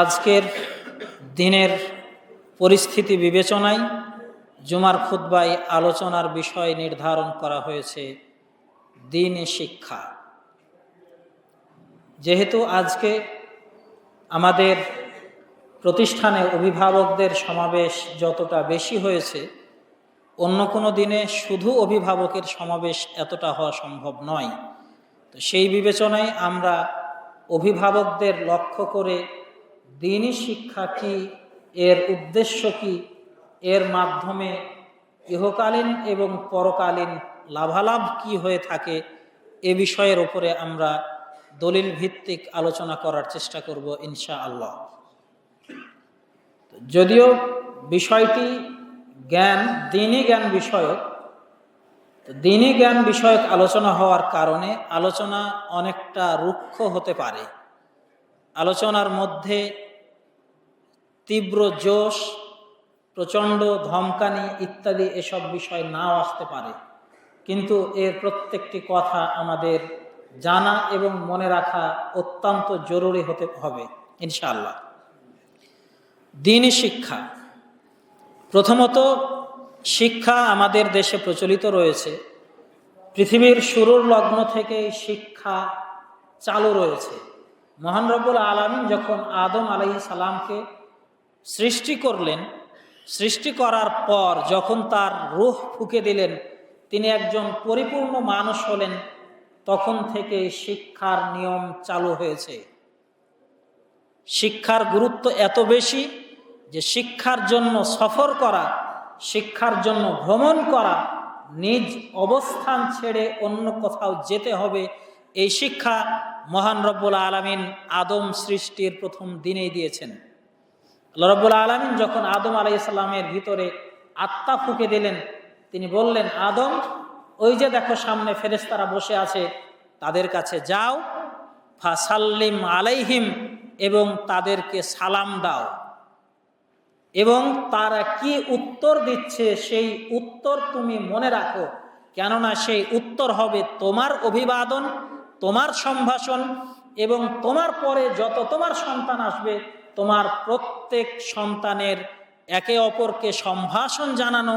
আজকের দিনের পরিস্থিতি বিবেচনায় জুমার খুতবায় আলোচনার বিষয় নির্ধারণ করা হয়েছে দ্বীনি শিক্ষা। যেহেতু আজকে আমাদের প্রতিষ্ঠানে অভিভাবকদের সমাবেশ যতটা বেশি হয়েছে, অন্য কোনো দিনে শুধু অভিভাবকের সমাবেশ এতটা হওয়া সম্ভব নয়। তো সেই বিবেচনায় আমরা অভিভাবকদের লক্ষ্য করে দ্বীনি শিক্ষা কি, এর উদ্দেশ্য কি, এর মাধ্যমে ইহকালীন এবং পরকালীন লাভালাভ কি হয়ে থাকে, এ বিষয়ের উপরে আমরা দলিল ভিত্তিক আলোচনা করার চেষ্টা করব ইনশাআল্লাহ। যদিও বিষয়টি দ্বীনি জ্ঞান বিষয়ক, দ্বীনি জ্ঞান বিষয়ক আলোচনা হওয়ার কারণে আলোচনা অনেকটা রুক্ষ হতে পারে। আলোচনার মধ্যে তীব্র জোশ, প্রচণ্ড ধমকানি ইত্যাদি এসব বিষয় নাও আসতে পারে, কিন্তু এর প্রত্যেকটি কথা আমাদের জানা এবং মনে রাখা অত্যন্ত জরুরি হতে হবে ইনশাআল্লাহ। দ্বীনি শিক্ষা, প্রথমত শিক্ষা আমাদের দেশে প্রচলিত রয়েছে। পৃথিবীর শুরুর লগ্ন থেকে শিক্ষা চালু রয়েছে। মহান রব্বুল আলামিন যখন আদম আলাইহিস সালামকে সৃষ্টি করলেন, সৃষ্টি করার পর যখন তার রূহ ফুঁকে দিলেন, তিনি একজন পরিপূর্ণ মানুষ হলেন, তখন থেকে শিক্ষার নিয়ম চালু হয়েছে। শিক্ষার গুরুত্ব এত বেশি যে শিক্ষার জন্য সফর করা, শিক্ষার জন্য ভ্রমণ করা, নিজ অবস্থান ছেড়ে অন্য কোথাও যেতে হবে, এই শিক্ষা মহান রব্বুল আলামিন আদম সৃষ্টির প্রথম দিনেই দিয়েছেন। আল্লাহ রব্বুল আলামিন যখন আদম আলাইহিস সালামের ভিতরে আত্মা ফুঁকে দিলেন, তিনি বললেন, আদম, ওই যে দেখো সামনে ফেরেশতারা বসে আছে, তাদের কাছে যাও, ফাসাল্লিম আলাইহিম, এবং তাদেরকে সালাম দাও, এবং তারা কি উত্তর দিচ্ছে সেই উত্তর তুমি মনে রাখো, কেননা সেই উত্তর হবে তোমার অভিবাদন, তোমার সম্ভাষণ, এবং তোমার পরে যত তোমার সন্তান আসবে, তোমার প্রত্যেক সন্তানের একে অপরকে সম্ভাষণ জানানো,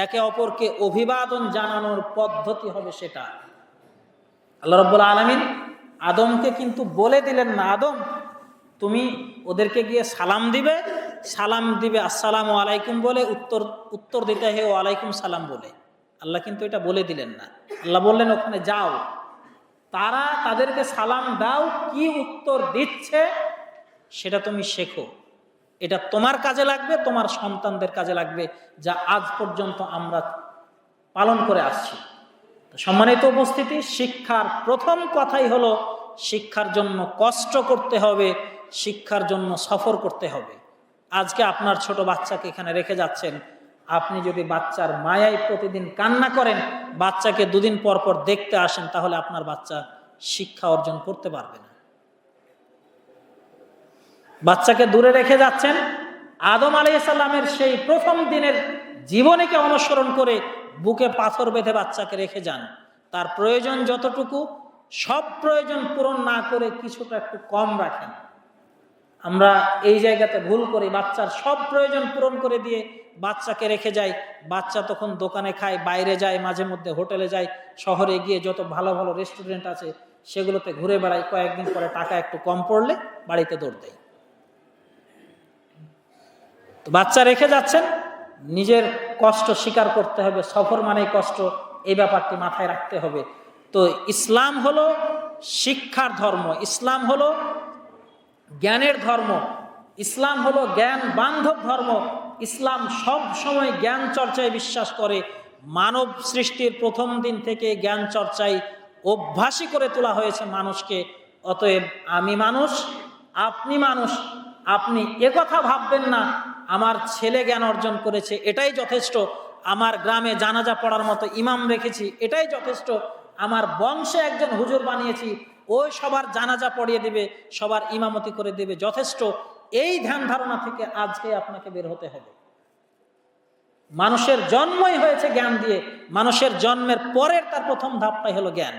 একে অপরকে অভিবাদন জানানোর পদ্ধতি হবে সেটা। আল্লাহ রাব্বুল আলামিন আদমকে কিন্তু বলে দিলেন না, আদম তুমি ওদেরকে গিয়ে সালাম দিবে আসসালামু আলাইকুম বলে, উত্তর দিতে হে ওয়ালাইকুম সালাম বলে। আল্লাহ কিন্তু এটা বলে দিলেন না। আল্লাহ বললেন, ওখানে যাও, তাদেরকে সালাম দাও, কি উত্তর দিচ্ছে সেটা তুমি শেখো, এটা তোমার কাজে লাগবে, তোমার সন্তানদের কাজে লাগবে, যা আজ পর্যন্ত আমরা পালন করে আসছি। সম্মানিত উপস্থিতি, শিক্ষার প্রথম কথাই হলো শিক্ষার জন্য কষ্ট করতে হবে, শিক্ষার জন্য সফর করতে হবে। আজকে আপনার ছোট বাচ্চাকে এখানে রেখে যাচ্ছেন, আপনি যদি বাচ্চার মায়ায় প্রতিদিন কান্না করেন, বাচ্চাকে দুদিন পর পর দেখতে আসেন, তাহলে আপনার বাচ্চা শিক্ষা অর্জন করতে পারবে না। বাচ্চাকে দূরে রেখে যাচ্ছেন, আদম আলাইহিস সালামের সেই প্রথম দিনের জীবনীকে অনুসরণ করে বুকে পাথর বেঁধে বাচ্চাকে রেখে যান। তার প্রয়োজন যতটুকু, সব প্রয়োজন পূরণ না করে কিছুটা একটু কম রাখেন। আমরা এই জায়গাতে ভুল করি, বাচ্চার সব প্রয়োজন পূরণ করে দিয়ে বাচ্চাকে রেখে যাই। বাচ্চা তখন দোকানে খায়, বাইরে যায়, মাঝে মধ্যে হোটেলে যায়, শহরে গিয়ে যত ভালো ভালো রেস্টুরেন্ট আছে সেগুলোতে ঘুরে বেড়ায়, কয়েকদিন পরে টাকা একটু কম পড়লে বাড়িতে দৌড় দেয়। তো বাচ্চা রেখে যাচ্ছেন, নিজের কষ্ট স্বীকার করতে হবে, সফর মানেই কষ্ট, এই ব্যাপারটি মাথায় রাখতে হবে। তো ইসলাম হলো শিক্ষার ধর্ম, ইসলাম হলো জ্ঞানের ধর্ম, ইসলাম হলো জ্ঞান বান্ধব ধর্ম। ইসলাম সব সময় জ্ঞান চর্চায় বিশ্বাস করে। মানব সৃষ্টির প্রথম দিন থেকে জ্ঞান চর্চায় অভ্যাসী করে তোলা হয়েছে মানুষকে। অতএব আমি মানুষ, আপনি মানুষ, আপনি একথা ভাববেন না আমার ছেলে জ্ঞান অর্জন করেছে এটাই যথেষ্ট, আমার গ্রামে জানাজা পড়ার মতো ইমাম রেখেছি এটাই যথেষ্ট, আমার বংশে একজন হুজুর বানিয়েছি ওই সবার জানাজা পড়িয়ে দিবে, সবার ইমামতি করে দিবে, যথেষ্ট। এই ধ্যান ধারণা থেকে আজকে আপনাকে বের হতে হবে। মানুষের জন্মই হয়েছে জ্ঞান দিয়ে, মানুষের জন্মের পরের তার প্রথম ধাপটাই হলো জ্ঞান।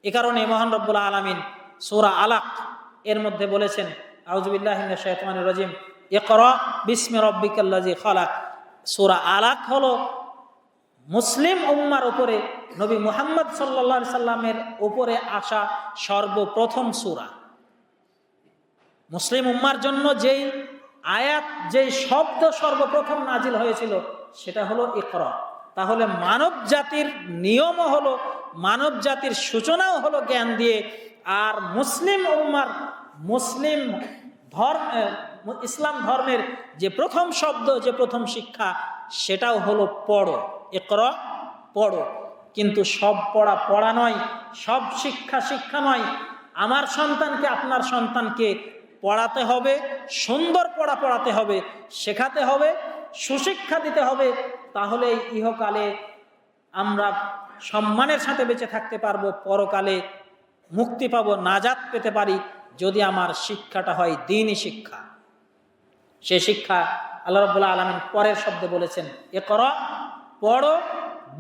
এ কারণে মহান রব্বুল আলামিন সূরা আলাক এর মধ্যে বলেছেন, আউযু বিল্লাহি মিনাশ শাইতানির রাজিম, ইকরা বিসমি রাব্বিকাল্লাযী খালাক। সূরা আলাক হলো মুসলিম উম্মার উপরে নবী মুহাম্মদ সাল্লাল্লাহু আলাইহি সাল্লামের উপরে আসা সর্বপ্রথম সূরা। মুসলিম উম্মার জন্য যেই আয়াত, যেই শব্দ সর্বপ্রথম নাজিল হয়েছিল সেটা হলো ইকরা। তাহলে মানব জাতির নিয়মও হলো, মানব জাতির সূচনাও হলো জ্ঞান দিয়ে। আর মুসলিম উম্মার, মুসলিম ইসলাম ধর্মের যে প্রথম শব্দ, যে প্রথম শিক্ষা, সেটাও হলো পড়ো, ইকরা, পড়ো। কিন্তু সব পড়া পড়া নয়, সব শিক্ষা শিক্ষা নয়। আমার সন্তানকে, আপনার সন্তানকে পড়াতে হবে, সুন্দর পড়া পড়াতে হবে, শেখাতে হবে, সুশিক্ষা দিতে হবে। তাহলে ইহকালে আমরা সম্মানের সাথে বেঁচে থাকতে পারবো, পরকালে মুক্তি পাবো, নাজাত পেতে পারি, যদি আমার শিক্ষাটা হয় দ্বীনি শিক্ষা। সে শিক্ষা আল্লাহ রাব্বুল আলামিন পরের শব্দে বলেছেন, ইকরা, পড়ো,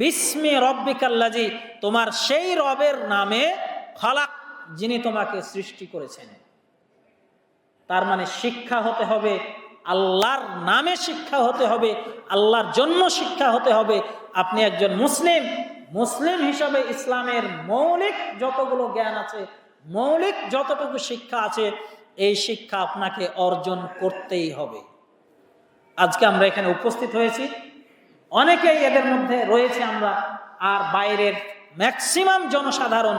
বিসমি রব্বিকাল্লাযী, তোমার সেই রবের নামে, খালাক, যিনি তোমাকে সৃষ্টি করেছেন। তার মানে শিক্ষা হতে হবে আল্লাহর নামে, শিক্ষা হতে হবে আল্লাহর জন্য, শিক্ষা হতে হবে। আপনি একজন মুসলিম, মুসলিম হিসাবে ইসলামের মৌলিক যতগুলো জ্ঞান আছে, মৌলিক যতটুকু শিক্ষা আছে, এই শিক্ষা আপনাকে অর্জন করতেই হবে। আজকে আমরা এখানে উপস্থিত হয়েছি, অনেকেই এদের মধ্যে রয়েছে আমরা, আর বাইরের ম্যাক্সিমাম জনসাধারণ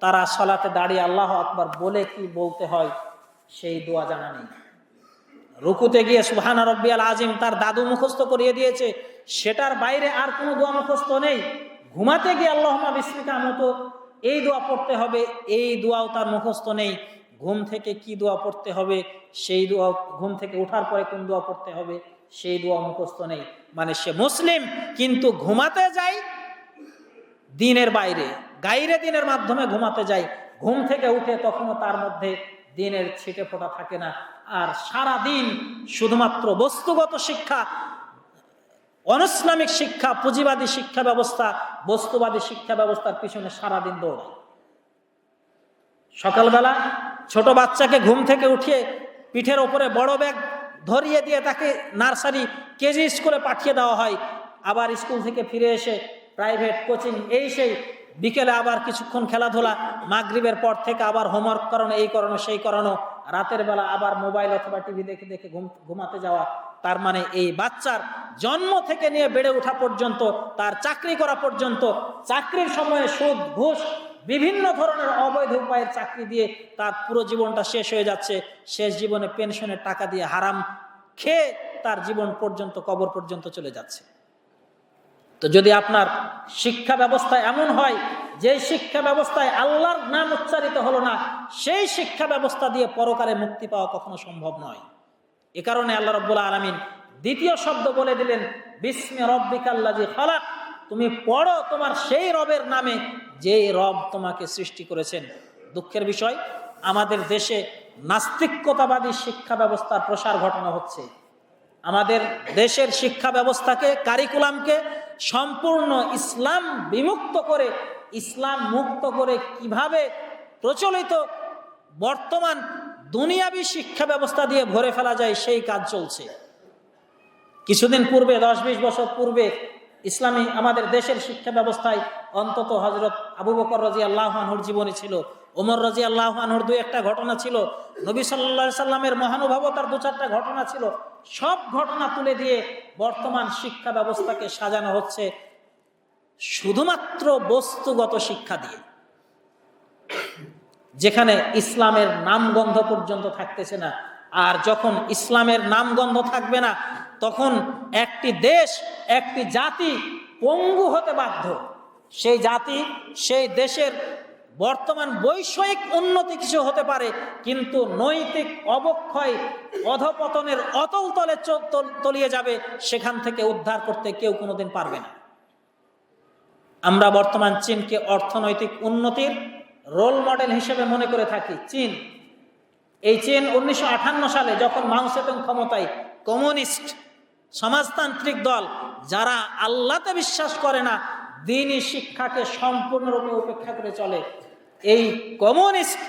তারা সালাতে দাঁড়িয়ে আল্লাহু আকবার বলে কি বলতে হয় সেই দোয়া জানা নেই। রুকুতে গিয়ে সুবহানা রাব্বিয়াল আযীম তার দাদু মুখস্থ করিয়ে দিয়েছে, সেটার বাইরে আর কোনো দোয়া মুখস্থ নেই। ঘুমাতে গিয়ে আল্লাহুম্মা বিসমিকা আমুতু, এই দোয়া পড়তে হবে, এই দোয়াও তার মুখস্থ নেই। ঘুম থেকে কি দোয়া পড়তে হবে সেই দোয়া, ঘুম থেকে ওঠার পরে কোন দোয়া পড়তে হবে সেই দোয়া মুখস্থ নেই। মানে সে মুসলিম কিন্তু ঘুমাতে যায় দ্বীনের বাইরে, গায়রে দ্বীনের মাধ্যমে ঘুমাতে যায়। ঘুম থেকে উঠে তখনও তার মধ্যে দ্বীনের ছিটে ফোঁটা থাকে না। আর সারা দিন শুধুমাত্র বস্তুগত শিক্ষা, অনইসলামিক শিক্ষা, পুঁজিবাদী শিক্ষা ব্যবস্থা, বস্তুবাদী শিক্ষা ব্যবস্থার পিছনে সারাদিন দৌড়ায়। সকালবেলা ছোট বাচ্চাকে ঘুম থেকে উঠিয়ে পিঠের ওপরে বড় ব্যাগ ধরিয়ে দিয়ে তাকে নার্সারি, কেজি স্কুলে পাঠিয়ে দেওয়া হয়। আবার স্কুল থেকে ফিরে এসে প্রাইভেট কোচিং, এই সেই, বিকেলে আবার কিছুক্ষণ খেলাধুলা, মাগরিবের পর থেকে আবার হোমওয়ার্ক করানো, এই করানো সেই করানো, রাতের বেলা আবার মোবাইল অথবা টিভি দেখে দেখে ঘুমাতে যাওয়া। তার মানে এই বাচ্চার জন্ম থেকে নিয়ে বেড়ে ওঠা পর্যন্ত, তার চাকরি করা পর্যন্ত, চাকরির সময়ে সুদ, ঘুষ, বিভিন্ন ধরনের অবৈধ উপায়ের চাকরি দিয়ে তার পুরো জীবনটা শেষ হয়ে যাচ্ছে। শেষ জীবনে পেনশনের টাকা দিয়ে হারাম খেয়ে তার জীবন পর্যন্ত, কবর পর্যন্ত চলে যাচ্ছে। তো যদি আপনার শিক্ষা ব্যবস্থা এমন হয় যে শিক্ষা ব্যবস্থায় আল্লাহর নাম উচ্চারিত হলো না, সেই শিক্ষা ব্যবস্থা দিয়ে পরকালে মুক্তি পাওয়া কখনো সম্ভব নয়। এ কারণে আল্লাহ রাব্বুল আলামিন দ্বিতীয় শব্দ বলে দিলেন, বিসমি রব্বিকাল্লাযী খালাক, তুমি পড়ো তোমার সেই রবের নামে যেই রব তোমাকে সৃষ্টি করেছেন। দুঃখের বিষয়, আমাদের দেশে নাস্তিকতাবাদী শিক্ষা ব্যবস্থার প্রসার ঘটানো হচ্ছে। আমাদের দেশের শিক্ষা ব্যবস্থাকে, কারিকুলামকে সম্পূর্ণ ইসলাম বিমুক্ত করে, ইসলাম মুক্ত করে কিভাবে প্রচলিত বর্তমান দুনিয়াবী শিক্ষা ব্যবস্থা দিয়ে ভরে ফেলা যায় সেই কাজ চলছে। কিছুদিন পূর্বে, 10-20 বছর পূর্বে ইসলামী আমাদের দেশের শিক্ষা ব্যবস্থায় অন্তত হযরত আবু বকর রাদিয়াল্লাহু আনহুর জীবনী ছিল, ওমর রাদিয়াল্লাহু আনহুর 2-1টা ঘটনা ছিল, নবী সাল্লাল্লাহু আলাইহি সাল্লামের মহানুভবতার 2-4টা ঘটনা ছিল। সব ঘটনা তুলে দিয়ে বর্তমান শিক্ষা ব্যবস্থাকে সাজানো হচ্ছে শুধুমাত্র বস্তুগত শিক্ষা দিয়ে, যেখানে ইসলামের নামগন্ধ পর্যন্ত থাকতেছে না। আর যখন ইসলামের নামগন্ধ থাকবে না, তখন একটি দেশ, একটি জাতি পঙ্গু হতে বাধ্য। সেই জাতি, সেই দেশের বর্তমান বৈষয়িক উন্নতি কিছু হতে পারে, কিন্তু নৈতিক অবক্ষয়, অধপতনের অতল তলে তলিয়ে যাবে। সেখান থেকে উদ্ধার করতে কেউ কোনোদিন পারবে না। আমরা বর্তমান চীনকে অর্থনৈতিক উন্নতির রোল মডেল হিসেবে মনে করে থাকি। চীন, এই চীন 1958 সালে যখন মাও সেতুং ক্ষমতায়, কমিউনিস্ট সমাজতান্ত্রিক দল, যারা আল্লাহতে বিশ্বাস করে না, দ্বীনি শিক্ষাকে সম্পূর্ণরূপে উপেক্ষা করে চলে, এই কমিউনিস্ট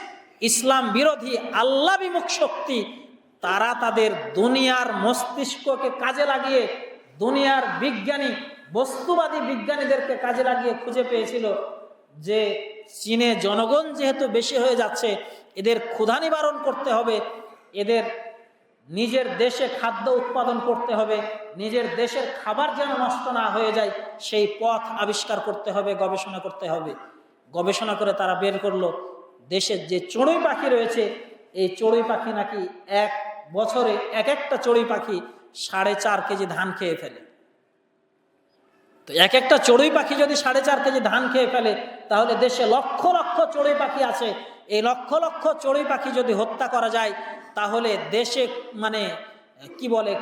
ইসলাম বিরোধী আল্লাহ বিমুখ শক্তি, তারা তাদের দুনিয়ার মস্তিষ্ককে কাজে লাগিয়ে, দুনিয়ার বিজ্ঞানী বস্তুবাদী বিজ্ঞানীদেরকে কাজে লাগিয়ে খুঁজে পেয়েছিল যে চীনে জনগণ যেহেতু বেশি হয়ে যাচ্ছে, এদের ক্ষুধা নিবারণ করতে হবে, এদের নিজের দেশে খাদ্য উৎপাদন করতে হবে, নিজের দেশের খাবার যেন নষ্ট না হয়ে যায় সেই পথ আবিষ্কার করতে হবে, গবেষণা করতে হবে। গবেষণা করে তারা বের করলো দেশের যে চড়ুই পাখি রয়েছে, এই চড়ুই পাখি নাকি এক বছরে এক একটা চড়ুই পাখি 4.5 কেজি ধান খেয়ে ফেলে। তো এক একটা চড়ুই পাখি যদি 4.5 কেজি ধান খেয়ে ফেলে, তাহলে দেশে লক্ষ লক্ষ চড়ুই পাখি আছে। এই লক্ষ লক্ষ চড়ুই পাখি যদি হত্যা করা যায়, তাহলে দেশে মানে কি বলে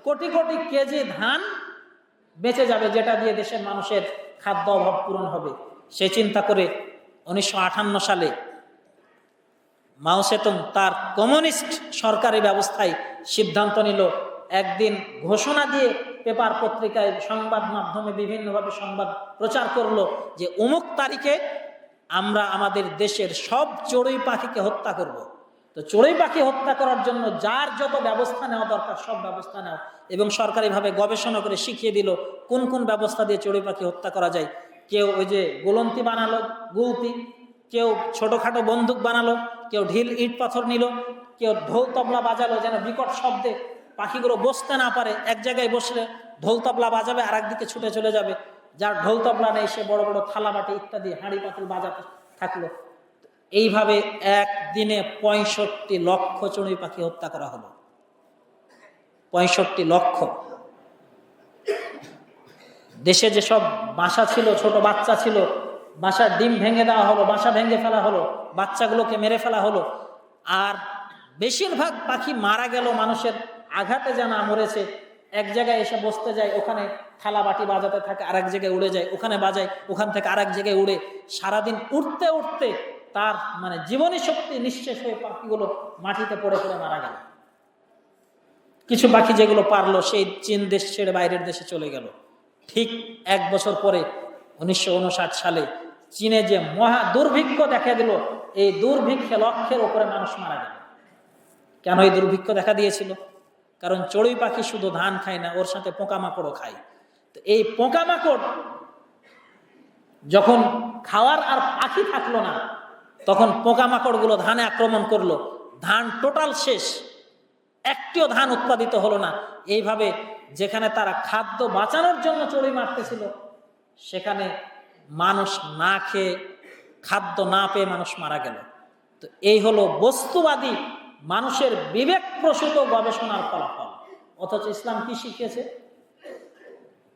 কোটি কোটি কেজি ধান বেঁচে যাবে, যেটা দিয়ে দেশের মানুষের খাদ্য অভাব পূরণ হবে। সে চিন্তা করে 1958 সালে মাও সেতুং তার কমিউনিস্ট সরকারি ব্যবস্থায় সিদ্ধান্ত নিল, একদিন ঘোষণা দিয়ে পেপার পত্রিকায় সংবাদ মাধ্যমে বিভিন্নভাবে সংবাদ প্রচার করলো যে অমুক তারিখে আমরা আমাদের দেশের সব চড়ুই পাখিকে হত্যা করব। তো চড়ুই পাখি হত্যা করার জন্য যার যত ব্যবস্থা নেওয়া দরকার সব ব্যবস্থা নেওয়া, এবং সরকারিভাবে গবেষণা করে শিখিয়ে দিল কোন কোন ব্যবস্থা দিয়ে চড়ুই পাখি হত্যা করা যায়। কেউ ওই যে গোলন্তি বানালো, গুলতি, কেউ ছোটোখাটো বন্দুক বানালো, কেউ ঢিল ইট পাথর নিল, কেউ ঢোল তবলা বাজালো যেন বিকট শব্দে পাখিগুলো বসতে না পারে। এক জায়গায় বসলে ঢোল তবলা বাজাবে আর একদিকে ছুটে চলে যাবে। যার ঢোল তবলা নেই সে বড় বড় থালা বাটি ইত্যাদি হাঁড়ি পাতিল বাজাতে থাকলো। এইভাবে একদিনে 65 লক্ষ চড়ুই পাখি হত্যা করা হলো। 65 লক্ষ। দেশে যেসব বাসা ছিল, ছোট বাচ্চা ছিল, বাসার ডিম ভেঙে দেওয়া হলো, বাসা ভেঙে ফেলা হলো, বাচ্চাগুলোকে মেরে ফেলা হলো। আর বেশিরভাগ পাখি মারা গেল মানুষের আঘাতে, জানা মরেছে। এক জায়গায় এসে বসতে যায়, ওখানে থালা বাটি বাজাতে থাকে, আরেক জায়গায় উড়ে যায়, ওখানে বাজায়, ওখান থেকে আরেক জায়গায় উড়ে, সারাদিন উঠতে উঠতে তার মানে জীবনী শক্তি নিঃশেষ হয়ে পাখিগুলো মাটিতে পড়ে পড়ে মারা গেল। কিছু পাখি যেগুলো পারলো সেই চীন দেশ ছেড়ে বাইরের দেশে চলে গেল। ঠিক 1 বছর পরে 1959 সালে চীনে যে মহা দুর্ভিক্ষ দেখা দিল, এই দুর্ভিক্ষে লক্ষের উপরে মানুষ মারা গেল। কেন এই দুর্ভিক্ষ দেখা দিয়েছিল? কারণ চড়ুই পাখি শুধু ধান খায় না, ওর সাথে পোকামাকড়ও খায়। তো এই পোকামাকড় যখন খাওয়ার আর পাখি থাকলো না, তখন পোকামাকড়গুলো ধানে আক্রমণ করলো, ধান টোটাল শেষ, একটিও ধান উৎপাদিত হলো না। এইভাবে যেখানে তারা খাদ্য বাঁচানোর জন্য চড়ুই মারতেছিল, সেখানে মানুষ না খেয়ে, খাদ্য না পেয়ে মানুষ মারা গেল। তো এই হলো বস্তুবাদী মানুষের বিবেক প্রসূত গবেষণার ফলাফল। অথচ ইসলাম কি শিখিয়েছে?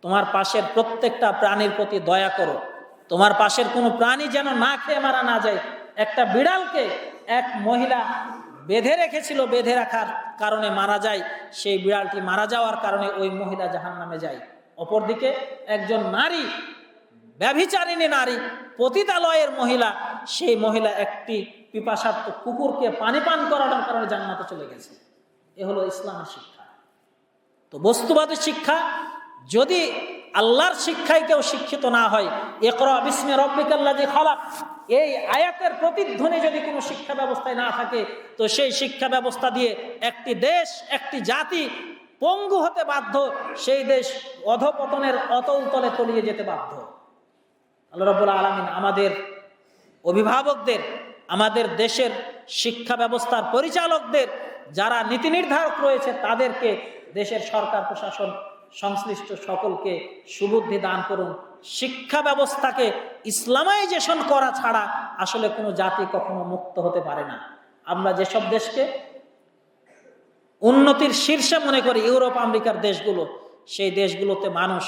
তোমার পাশের প্রত্যেকটা প্রাণীর প্রতি দয়া করো, তোমার পাশের কোনো প্রাণী যেন না খেয়ে মারা না যায়। একটা বিড়ালকে এক মহিলা বেঁধে রেখেছিল, বেঁধে রাখার কারণে মারা যায়, সেই বিড়ালটি মারা যাওয়ার কারণে ওই মহিলা জাহান্নামে যায়। অপরদিকে একজন নারী, ব্যভিচারিণী নারী, পতিতালয়ের মহিলা, সেই মহিলা একটি পিপাসার্ত কুকুরকে পানি পান করানোর কারণে জান্নাতে চলে গেছে। এ হলো ইসলামের শিক্ষা। তো বস্তুবাদী শিক্ষা, যদি আল্লাহর শিক্ষায় কেউ শিক্ষিত না হয়, ইকরা বিসমি রাব্বিকাল্লাযী খালাক, এই আয়াতের প্রতিধ্বনি যদি কোনো শিক্ষা ব্যবস্থায় না থাকে, তো সেই শিক্ষা ব্যবস্থা দিয়ে একটি দেশ, একটি জাতি পঙ্গু হতে বাধ্য, সেই দেশ অধপতনের অতল তলে তলিয়ে যেতে বাধ্য। আল্লাহ রাব্বুল আলামিন আমাদের অভিভাবকদের, আমাদের দেশের শিক্ষা ব্যবস্থার পরিচালকদের, যারা নীতি নির্ধারক রয়েছে, তাদেরকে, দেশের সরকার প্রশাসন সংশ্লিষ্ট সকলকে সুবুদ্ধি দান করুন। শিক্ষা ব্যবস্থাকে ইসলামাইজেশন করা ছাড়া আসলে কোনো জাতি কখনো মুক্ত হতে পারে না। আমরা যেসব দেশকে উন্নতির শীর্ষে মনে করি, ইউরোপ আমেরিকার দেশগুলো, সেই দেশগুলোতে মানুষ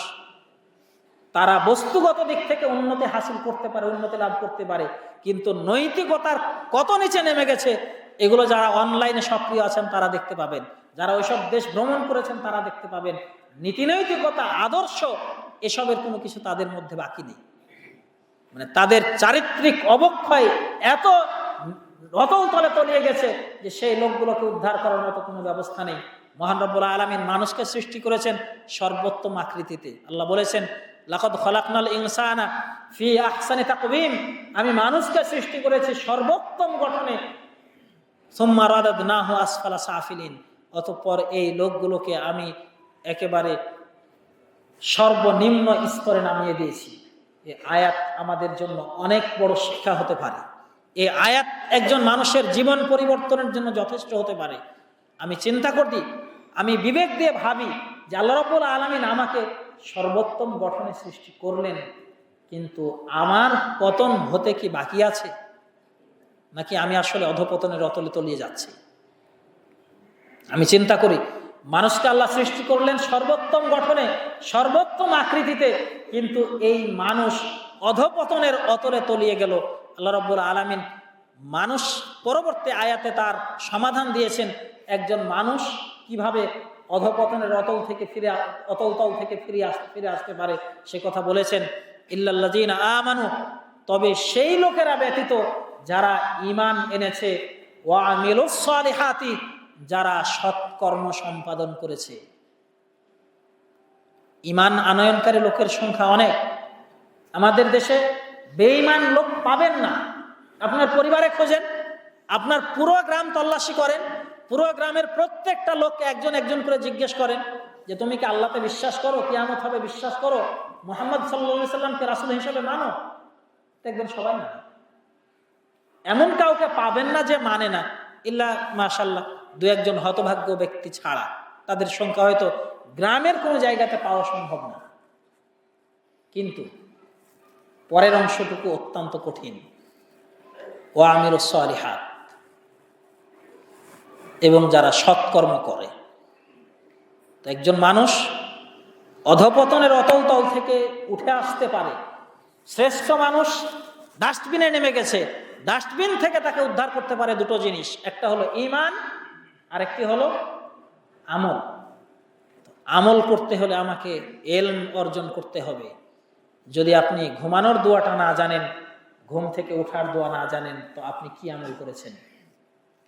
তারা বস্তুগত দিক থেকে উন্নতি হাসিল করতে পারে, উন্নতি লাভ করতে পারে, কিন্তু নৈতিকতার কত নিচে নেমে গেছে, এগুলো যারা অনলাইনে সক্রিয় আছেন তারা দেখতে পাবেন, যারা ওইসব দেশ ভ্রমণ করেছেন তারা দেখতে পাবেন। নীতিনৈতিকতা, আদর্শ, এসবের কোনো কিছু তাদের মধ্যে বাকি নেই। মানে তাদের চারিত্রিক অবক্ষয় এত অতল তলে তলিয়ে গেছে যে সেই লোকগুলোকে উদ্ধার করার মতো কোনো ব্যবস্থা নেই। মহান রব্বুল আলামিন মানুষকে সৃষ্টি করেছেন সর্বোত্তম আকৃতিতে। আল্লাহ বলেছেন, লাকাদ খালাকনাল ইনসানা ফি আহসানি তাকওয়িম, আমি মানুষকে সৃষ্টি করেছি সর্বোত্তম গঠনে, সুম্মা রাদাদনাহু আসফালা সাফিলিন, অতঃপর এই লোকগুলোকে আমি একেবারে সর্বনিম্ন স্তরে নামিয়ে দিয়েছি। এই আয়াত আমাদের জন্য অনেক বড় শিক্ষা হতে পারে। এই আয়াত একজন মানুষের জীবন পরিবর্তনের জন্য যথেষ্ট হতে পারে। আমি চিন্তা করি, আমি বিবেক দিয়ে ভাবি যে আল্লাহ রাব্বুল আলামিন আমাকে সর্বোত্তম গঠনে সৃষ্টি করলেন, কিন্তু আমার পতন হতে কি বাকি আছে, নাকি আমি আসলে অধপতনের অতলে তলিয়ে যাচ্ছি? আমি চিন্তা করি, মানুষকে আল্লাহ সৃষ্টি করলেন সর্বোত্তম গঠনে, সর্বোত্তম আকৃতিতে, কিন্তু এই মানুষ অধপতনের অতলে তলিয়ে গেল। আল্লাহ রাব্বুল আলামিন মানুষ পরবর্তী আয়াতে তার সমাধান দিয়েছেন, একজন মানুষ কিভাবে অধপতনের অতল থেকে ফিরে আসতে পারে সে কথা বলেছেন। ইল্লাল্লাযীনা আমানু, তবে সেই লোকেরা ব্যতীত যারা ঈমান এনেছে, ওয়া আমিলুস সালিহাতি, যারা সৎকর্ম সম্পাদন করেছে। ঈমান আনয়নকারী লোকের সংখ্যা অনেক। আমাদের দেশে বেঈমান লোক পাবেন না। আপনার পরিবারে খোঁজেন, আপনার পুরো গ্রাম তল্লাশি করেন, পুরো গ্রামের প্রত্যেকটা লোককে একজন একজন করে জিজ্ঞেস করেন যে তুমি কি আল্লাহতে বিশ্বাস করো, কিয়ামত হবে বিশ্বাস করো, মুহাম্মদ সাল্লাল্লাহু আলাইহি সাল্লামকে রাসূল হিসেবে মানো? দেখবেন সবাই না। এমন কাউকে পাবেন না যে মানে না, ইল্লা মাশাআল্লাহ দু একজন হতভাগ্য ব্যক্তি ছাড়া। তাদের সংখ্যা হয়তো গ্রামের কোনো জায়গাতে পাওয়া সম্ভব না। কিন্তু পরের অংশটুকু অত্যন্ত কঠিন। ওয়া আমিলুস সালিহাত, এবং যারা সৎকর্ম করে। তো একজন মানুষ অধপতনের অতলতল থেকে উঠে আসতে পারে। শ্রেষ্ঠ মানুষ ডাস্টবিনে নেমে গেছে, ডাস্টবিন থেকে তাকে উদ্ধার করতে পারে দুটো জিনিস, একটা হলো ঈমান আর একটি হলো আমল। আমল করতে হলে আমাকে ইলম অর্জন করতে হবে। যদি আপনি ঘুমানোর দোয়াটা না জানেন, ঘুম থেকে ওঠার দোয়া না জানেন, তো আপনি কি আমল করেছেন?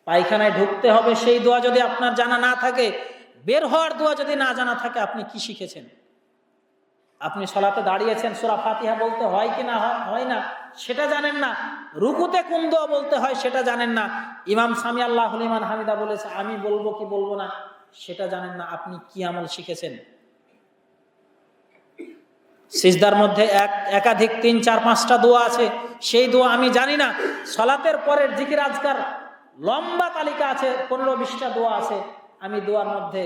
পায়খানায় ঢুকতে হবে সেই দোয়া যদি আপনার জানা না থাকে, বের হওয়ার দোয়া যদি না জানা থাকে, আপনি কি শিখেছেন? আপনি সালাতে দাঁড়িয়েছেন, সূরা ফাতিহা বলতে হয় কি না হয় না সেটা জানেন না, রুকুতে কোন দোয়া বলতে হয় সেটা জানেন না, ইমাম সামি আল্লাহু লিমান হামিদা বলেছে আমি বলবো কি বলবো না সেটা জানেন না, আপনি কি আমল শিখেছেন? সিজদার মধ্যে একাধিক 3, 4, 5টা দোয়া আছে, সেই দোয়া আমি জানি না। সালাতের পরের জিকির আজকার লম্বা তালিকা আছে, 15-20টা দোয়া আছে, আমি দোয়ার মধ্যে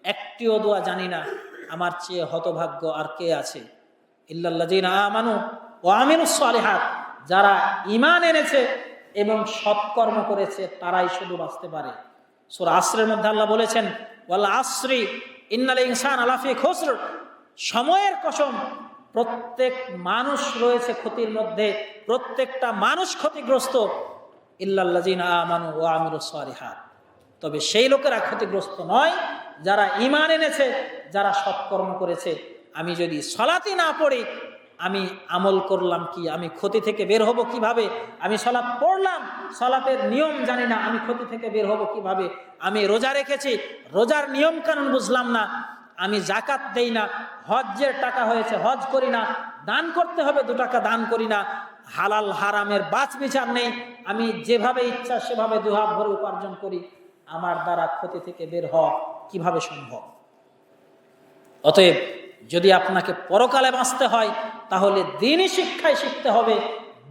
একটিও দোয়া জানি না। আমার চেয়ে হতভাগ্য আর কে আছে? ইল্লাল্লাযীনা আমানু ওয়া আমিলুস সালিহাত, যারা ঈমান এনেছে এবং সৎকর্ম করেছে তারাই শুধু বাঁচতে পারে। সূরা আসরের মধ্যে আল্লাহ বলেছেন ওয়াল আসরি ইন্নাল ইনসানা লাফি খুসর, সময়ের কসম, প্রত্যেক মানুষ রয়েছে ক্ষতির মধ্যে, প্রত্যেকটা মানুষ ক্ষতিগ্রস্ত। ইল্লাল্লাযীনা আমানু ওয়া আমিলুস সালিহাত, তবে সেই লোকেরা ক্ষতিগ্রস্ত নয় যারা ঈমান এনেছে, যারা সৎকর্ম করেছে। আমি যদি সালাতই না পড়ি, আমি আমল করলাম কি? আমি ক্ষতি থেকে বের হব কিভাবে? আমি সালাত পড়লাম, সালাতের নিয়ম জানি না, আমি ক্ষতি থেকে বের হব কিভাবে? আমি রোজা রেখেছি, রোজার নিয়ম কানুন বুঝলাম না, আমি যাকাত দেই না, হজ্জের টাকা হয়েছে হজ করি না, দান করতে হবে 2 টাকা দান করি না, হালাল হারামের বাছ বিচার নেই, আমি যেভাবে ইচ্ছা সেভাবে 2 হাত ভরে উপার্জন করি, আমার দ্বারা ক্ষতি থেকে বের হওয়া কিভাবে সম্ভব? অতএব যদি আপনাকে পরকালে বাঁচতে হয় তাহলে দ্বীনি শিক্ষায় শিখতে হবে।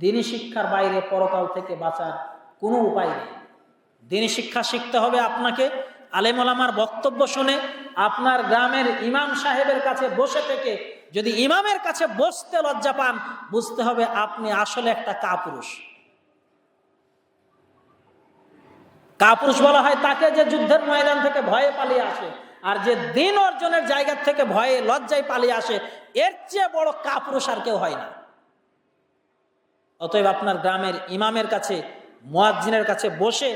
দ্বীনি শিক্ষার বাইরে পরকাল থেকে বাঁচার কোনো উপায় নেই। দ্বীনি শিক্ষা শিখতে হবে আপনাকে আলেম ওলামার বক্তব্য শুনে, আপনার গ্রামের ইমাম সাহেবের কাছে বসে থেকে। যদি ইমামের কাছে বসতে লজ্জা পান, বুঝতে হবে আপনি আসলে একটা কাপুরুষ। কাপুরুষ বলা হয় তাকে যে যুদ্ধের ময়দান থেকে ভয়ে পালিয়ে আসে, আর যে দ্বীন অর্জনের জায়গা থেকে ভয়ে লজ্জায় পালিয়ে আসে, এর চেয়ে বড় কাপুরুষ আর কেউ হয় না। অতএব আপনার গ্রামের ইমামের কাছে, মুয়াজ্জিনের কাছে বসে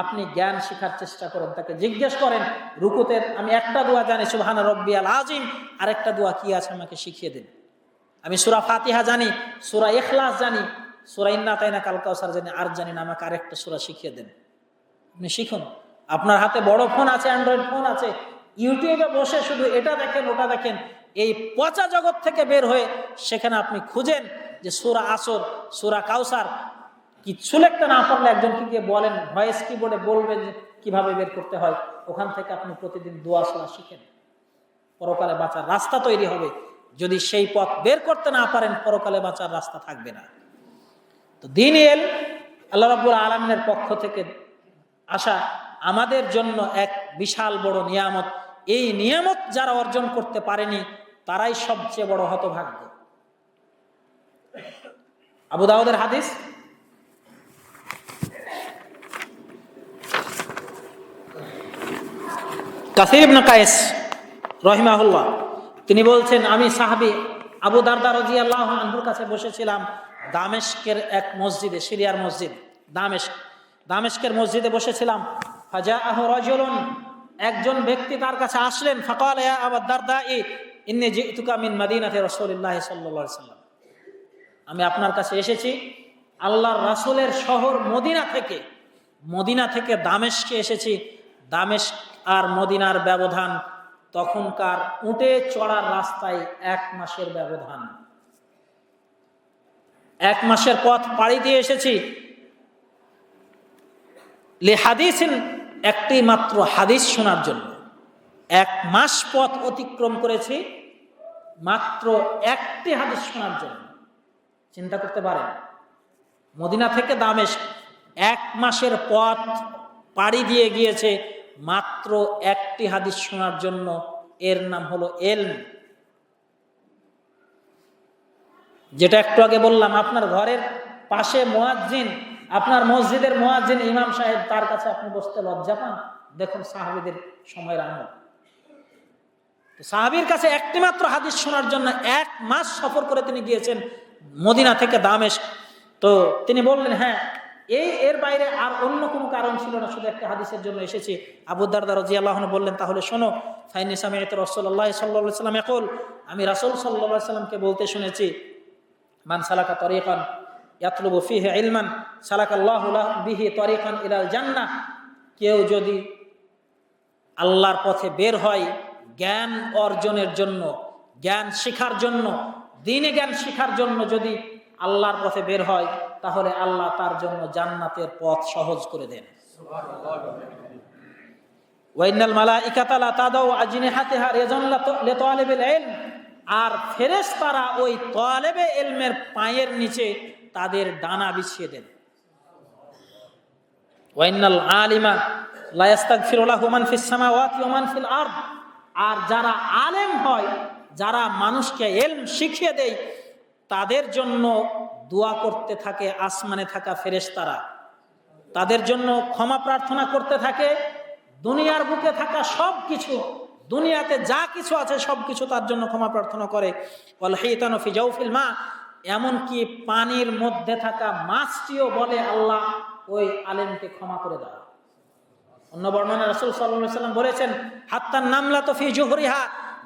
আপনি জ্ঞান শেখার চেষ্টা করেন, তাকে জিজ্ঞেস করেন রুকুতে আমি একটা দোয়া জানি সুবহানা রব্বিয়াল আযীম, আরেকটা দোয়া কি আছে আমাকে শিখিয়ে দেন। আমি সূরা ফাতিহা জানি, সূরা ইখলাস জানি, সূরা ইন্না আতাইনা কাল কাউসার জানি, আর জানি না, আমাকে আরেকটা সূরা শিখিয়ে দেন। আপনি শিখুন। আপনার হাতে বড় ফোন আছে, অ্যান্ড্রয়েড ফোন আছে, ইউটিউবে বসে শুধু এটা দেখেন ওটা দেখেন, এই পচা জগৎ থেকে বের হয়ে সেখানে আপনি খুঁজেন যে সূরা আসর, সূরা কাউসার, কিচ্ছু লিখতে না পারলে একজনকে গিয়ে বলেন, ভয়েস কিবোর্ডে বলবেন যে কিভাবে বের করতে হয়, ওখান থেকে আপনি প্রতিদিন দোয়া সলা শিখেন, পরকালে বাঁচার রাস্তা তৈরি হবে। যদি সেই পথ বের করতে না পারেন, পরকালে বাঁচার রাস্তা থাকবে না। তো দ্বীন ইলম আল্লাহ রাব্বুল আলামিনের পক্ষ থেকে আসা আমাদের জন্য এক বিশাল বড় নিয়ামত। এই নিয়ামত যারা অর্জন করতে পারেনি তারাই সবচেয়ে বড় হতভাগ্য। আবু দাউদের হাদিস, কাসির ইবনে কায়েস রাহিমাহুল্লাহ তিনি বলছেন, আমি সাহাবী আবু দারদা রাদিয়াল্লাহু আনহুর কাছে বসেছিলাম দামেস্কের এক মসজিদে, সিরিয়ার মসজিদ দামেস্কের মসজিদে বসেছিলাম। ফাজাআহু রাজুলুন, একজন ব্যক্তি তার কাছে আসলেন। ফাকাল ইয়া আবু দারদা ইন্নী জিতুকা মিন মাদিনাতি রাসূলিল্লাহি সাল্লাল্লাহু আলাইহি ওয়াসাল্লাম, আমি আপনার কাছে এসেছি আল্লাহর রাসূলের শহর মদিনা থেকে দামেস্কে এসেছি। দামেস্ক আর মদিনার ব্যবধান তখনকার উটে চড়ার রাস্তায় 1 মাসের ব্যবধান। 1 মাসের পথ পাড়ি দিয়ে এসেছি। লিহাদিসিন, একটি মাত্র হাদিস শোনার জন্য 1 মাস পথ অতিক্রম করেছি মাত্র একটি হাদিস শোনার জন্য। চিন্তা করতে পারেন, মদিনা থেকে দামেস্ক 1 মাসের পথ পাড়ি দিয়ে গিয়েছে মাত্র একটি হাদিস শোনার জন্য। এর নাম হলো ইলম। যেটা একটু আগে বললাম, আপনার ঘরের পাশে মুয়াজ্জিন, আপনার মসজিদের মুয়াজ্জিন ইমাম সাহেব, তার কাছে আপনি বসতে লজ্জা পান? দেখুন সাহাবীদের সময়ের আমল। তো সাহাবীর কাছে একটি মাত্র হাদিস শোনার জন্য 1 মাস সফর করে তিনি গিয়েছেন মদিনা থেকে দামেস্ক। তো তিনি বললেন, হ্যাঁ, এর বাইরে আর অন্য কোনো কারণ ছিল না, শুধু একটা হাদিসের জন্য এসেছি। আবু দারদা রাদিয়াল্লাহু আনহু বললেন, তাহলে শোনো, ফাইনি সামি'তু রাসূলুল্লাহ সাল্লাল্লাহু আলাইহি ওয়াসাল্লাম ইয়াকুল, আমি রাসূল সাল্লাল্লাহু আলাইহি ওয়াসাল্লামকে বলতে শুনেছি, মান সালাকা তরিকান ইয়াতলুবু ফিহি ইলমান সালাকাল্লাহু লাহু বিহি তরিকান ইলাল জান্নাহ, কেউ যদি আল্লাহর পথে বের হয় জ্ঞান অর্জনের জন্য, জ্ঞান শিখার জন্য, দ্বীনে জ্ঞান শিখার জন্য যদি আল্লাহর পথে বের হয়, তাহলে আল্লাহ তার জন্য জান্নাতের পথ সহজ করে দেন। ওয়াইনাল মালাইকাতা লা তাদাউ আজনিহাতিহা রিজান লিতালিবিল ইলম, আর ফেরেশতারা ওই তালেবে ইলমের পায়ের নিচে তাদের ডানা বিছিয়ে দেন। ওয়াইনাল আলিমা লা ইস্তাগফিরু লাহু মান ফিস সামাওয়াতি ওয়া মান ফিল আরদ, আর যারা আলেম হয়, যারা মানুষকে ইলম শিখিয়ে দেয়, তাদের জন্য দোয়া করতে থাকে আসমানে থাকা ফেরেশতারা, তাদের জন্য ক্ষমা প্রার্থনা করতে থাকে। দুনিয়ার বুকে থাকা সব কিছু, দুনিয়াতে যা কিছু আছে সব কিছু তার জন্য ক্ষমা প্রার্থনা করে। ওয়াল হিতানু ফি জাওফিল মা, এমনকি পানির মধ্যে থাকা মাছটিও বলে, আল্লাহ ওই আলেমকে ক্ষমা করে দাও। অন্য বর্ণনায় রাসূল সাল্লাল্লাহু আলাইহি ওয়াসাল্লাম বলেছেন, হাত্তান নামলাতু ফি জুহরিহা,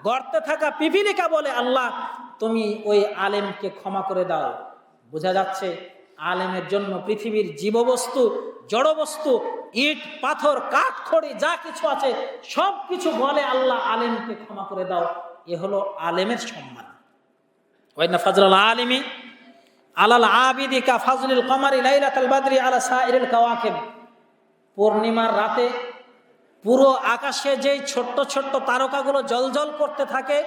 গর্তে থাকা পিপিলিকা বলে, আল্লাহ তুমি ওই আলেমকে ক্ষমা করে দাও। বোঝা যাচ্ছে আলেমের জন্য পৃথিবীর জীববস্তু, জড়বস্তু, ইট পাথর কাঠ খড়ি যা কিছু আছে সব কিছু বলে, আল্লাহ আলেমকে ক্ষমা করে দাও। এ হলো আলেমের সম্মান। ওয়াইনা ফাজলাল আলিমি আলাল আবিদি কা ফাজলিল কমারি লাইলাতুল বদরি আলা সাইরিল কাওয়াকিব, পূর্ণিমার রাতে পুরো আকাশে যেই ছোট্ট ছোট্ট তারকাগুলো জ্বলজ্বল করতে থাকে,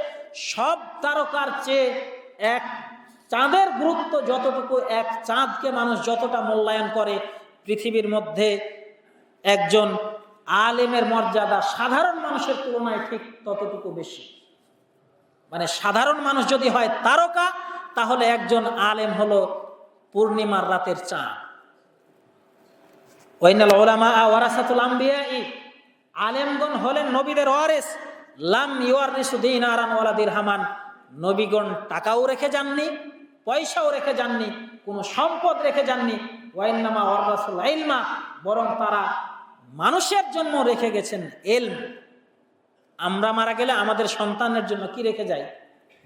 সব তারকার চেয়ে এক চাঁদের গুরুত্ব যতটুকু, এক চাঁদকে মানুষ যতটা মূল্যায়ন করে, পৃথিবীর মধ্যে একজন আলেমের মর্যাদা সাধারণ মানুষের তুলনায় ঠিক ততটুকু বেশি। মানে সাধারণ মানুষ যদি হয় তারকা, তাহলে একজন আলেম হলো পূর্ণিমার রাতের চাঁদ। ওয়াইনাল উলামা ওয়ারাসাতুল আমবিয়া, আলেমগণ হলেন নবীদের ওয়ারিস। লাম ইউয়ারিসু দিনারান ওয়ালা দিরহামান, নবীগণ টাকাও রেখে যাননি, পয়সাও রেখে যাননি, কোনো সম্পদ রেখে যাননি। ওয়াইন্নামা ওয়ারাসুল ইলমা, বরং তারা মানুষের জন্য রেখে গেছেন ইলম। আমরা মারা গেলে আমাদের সন্তানের জন্য কি রেখে যাই?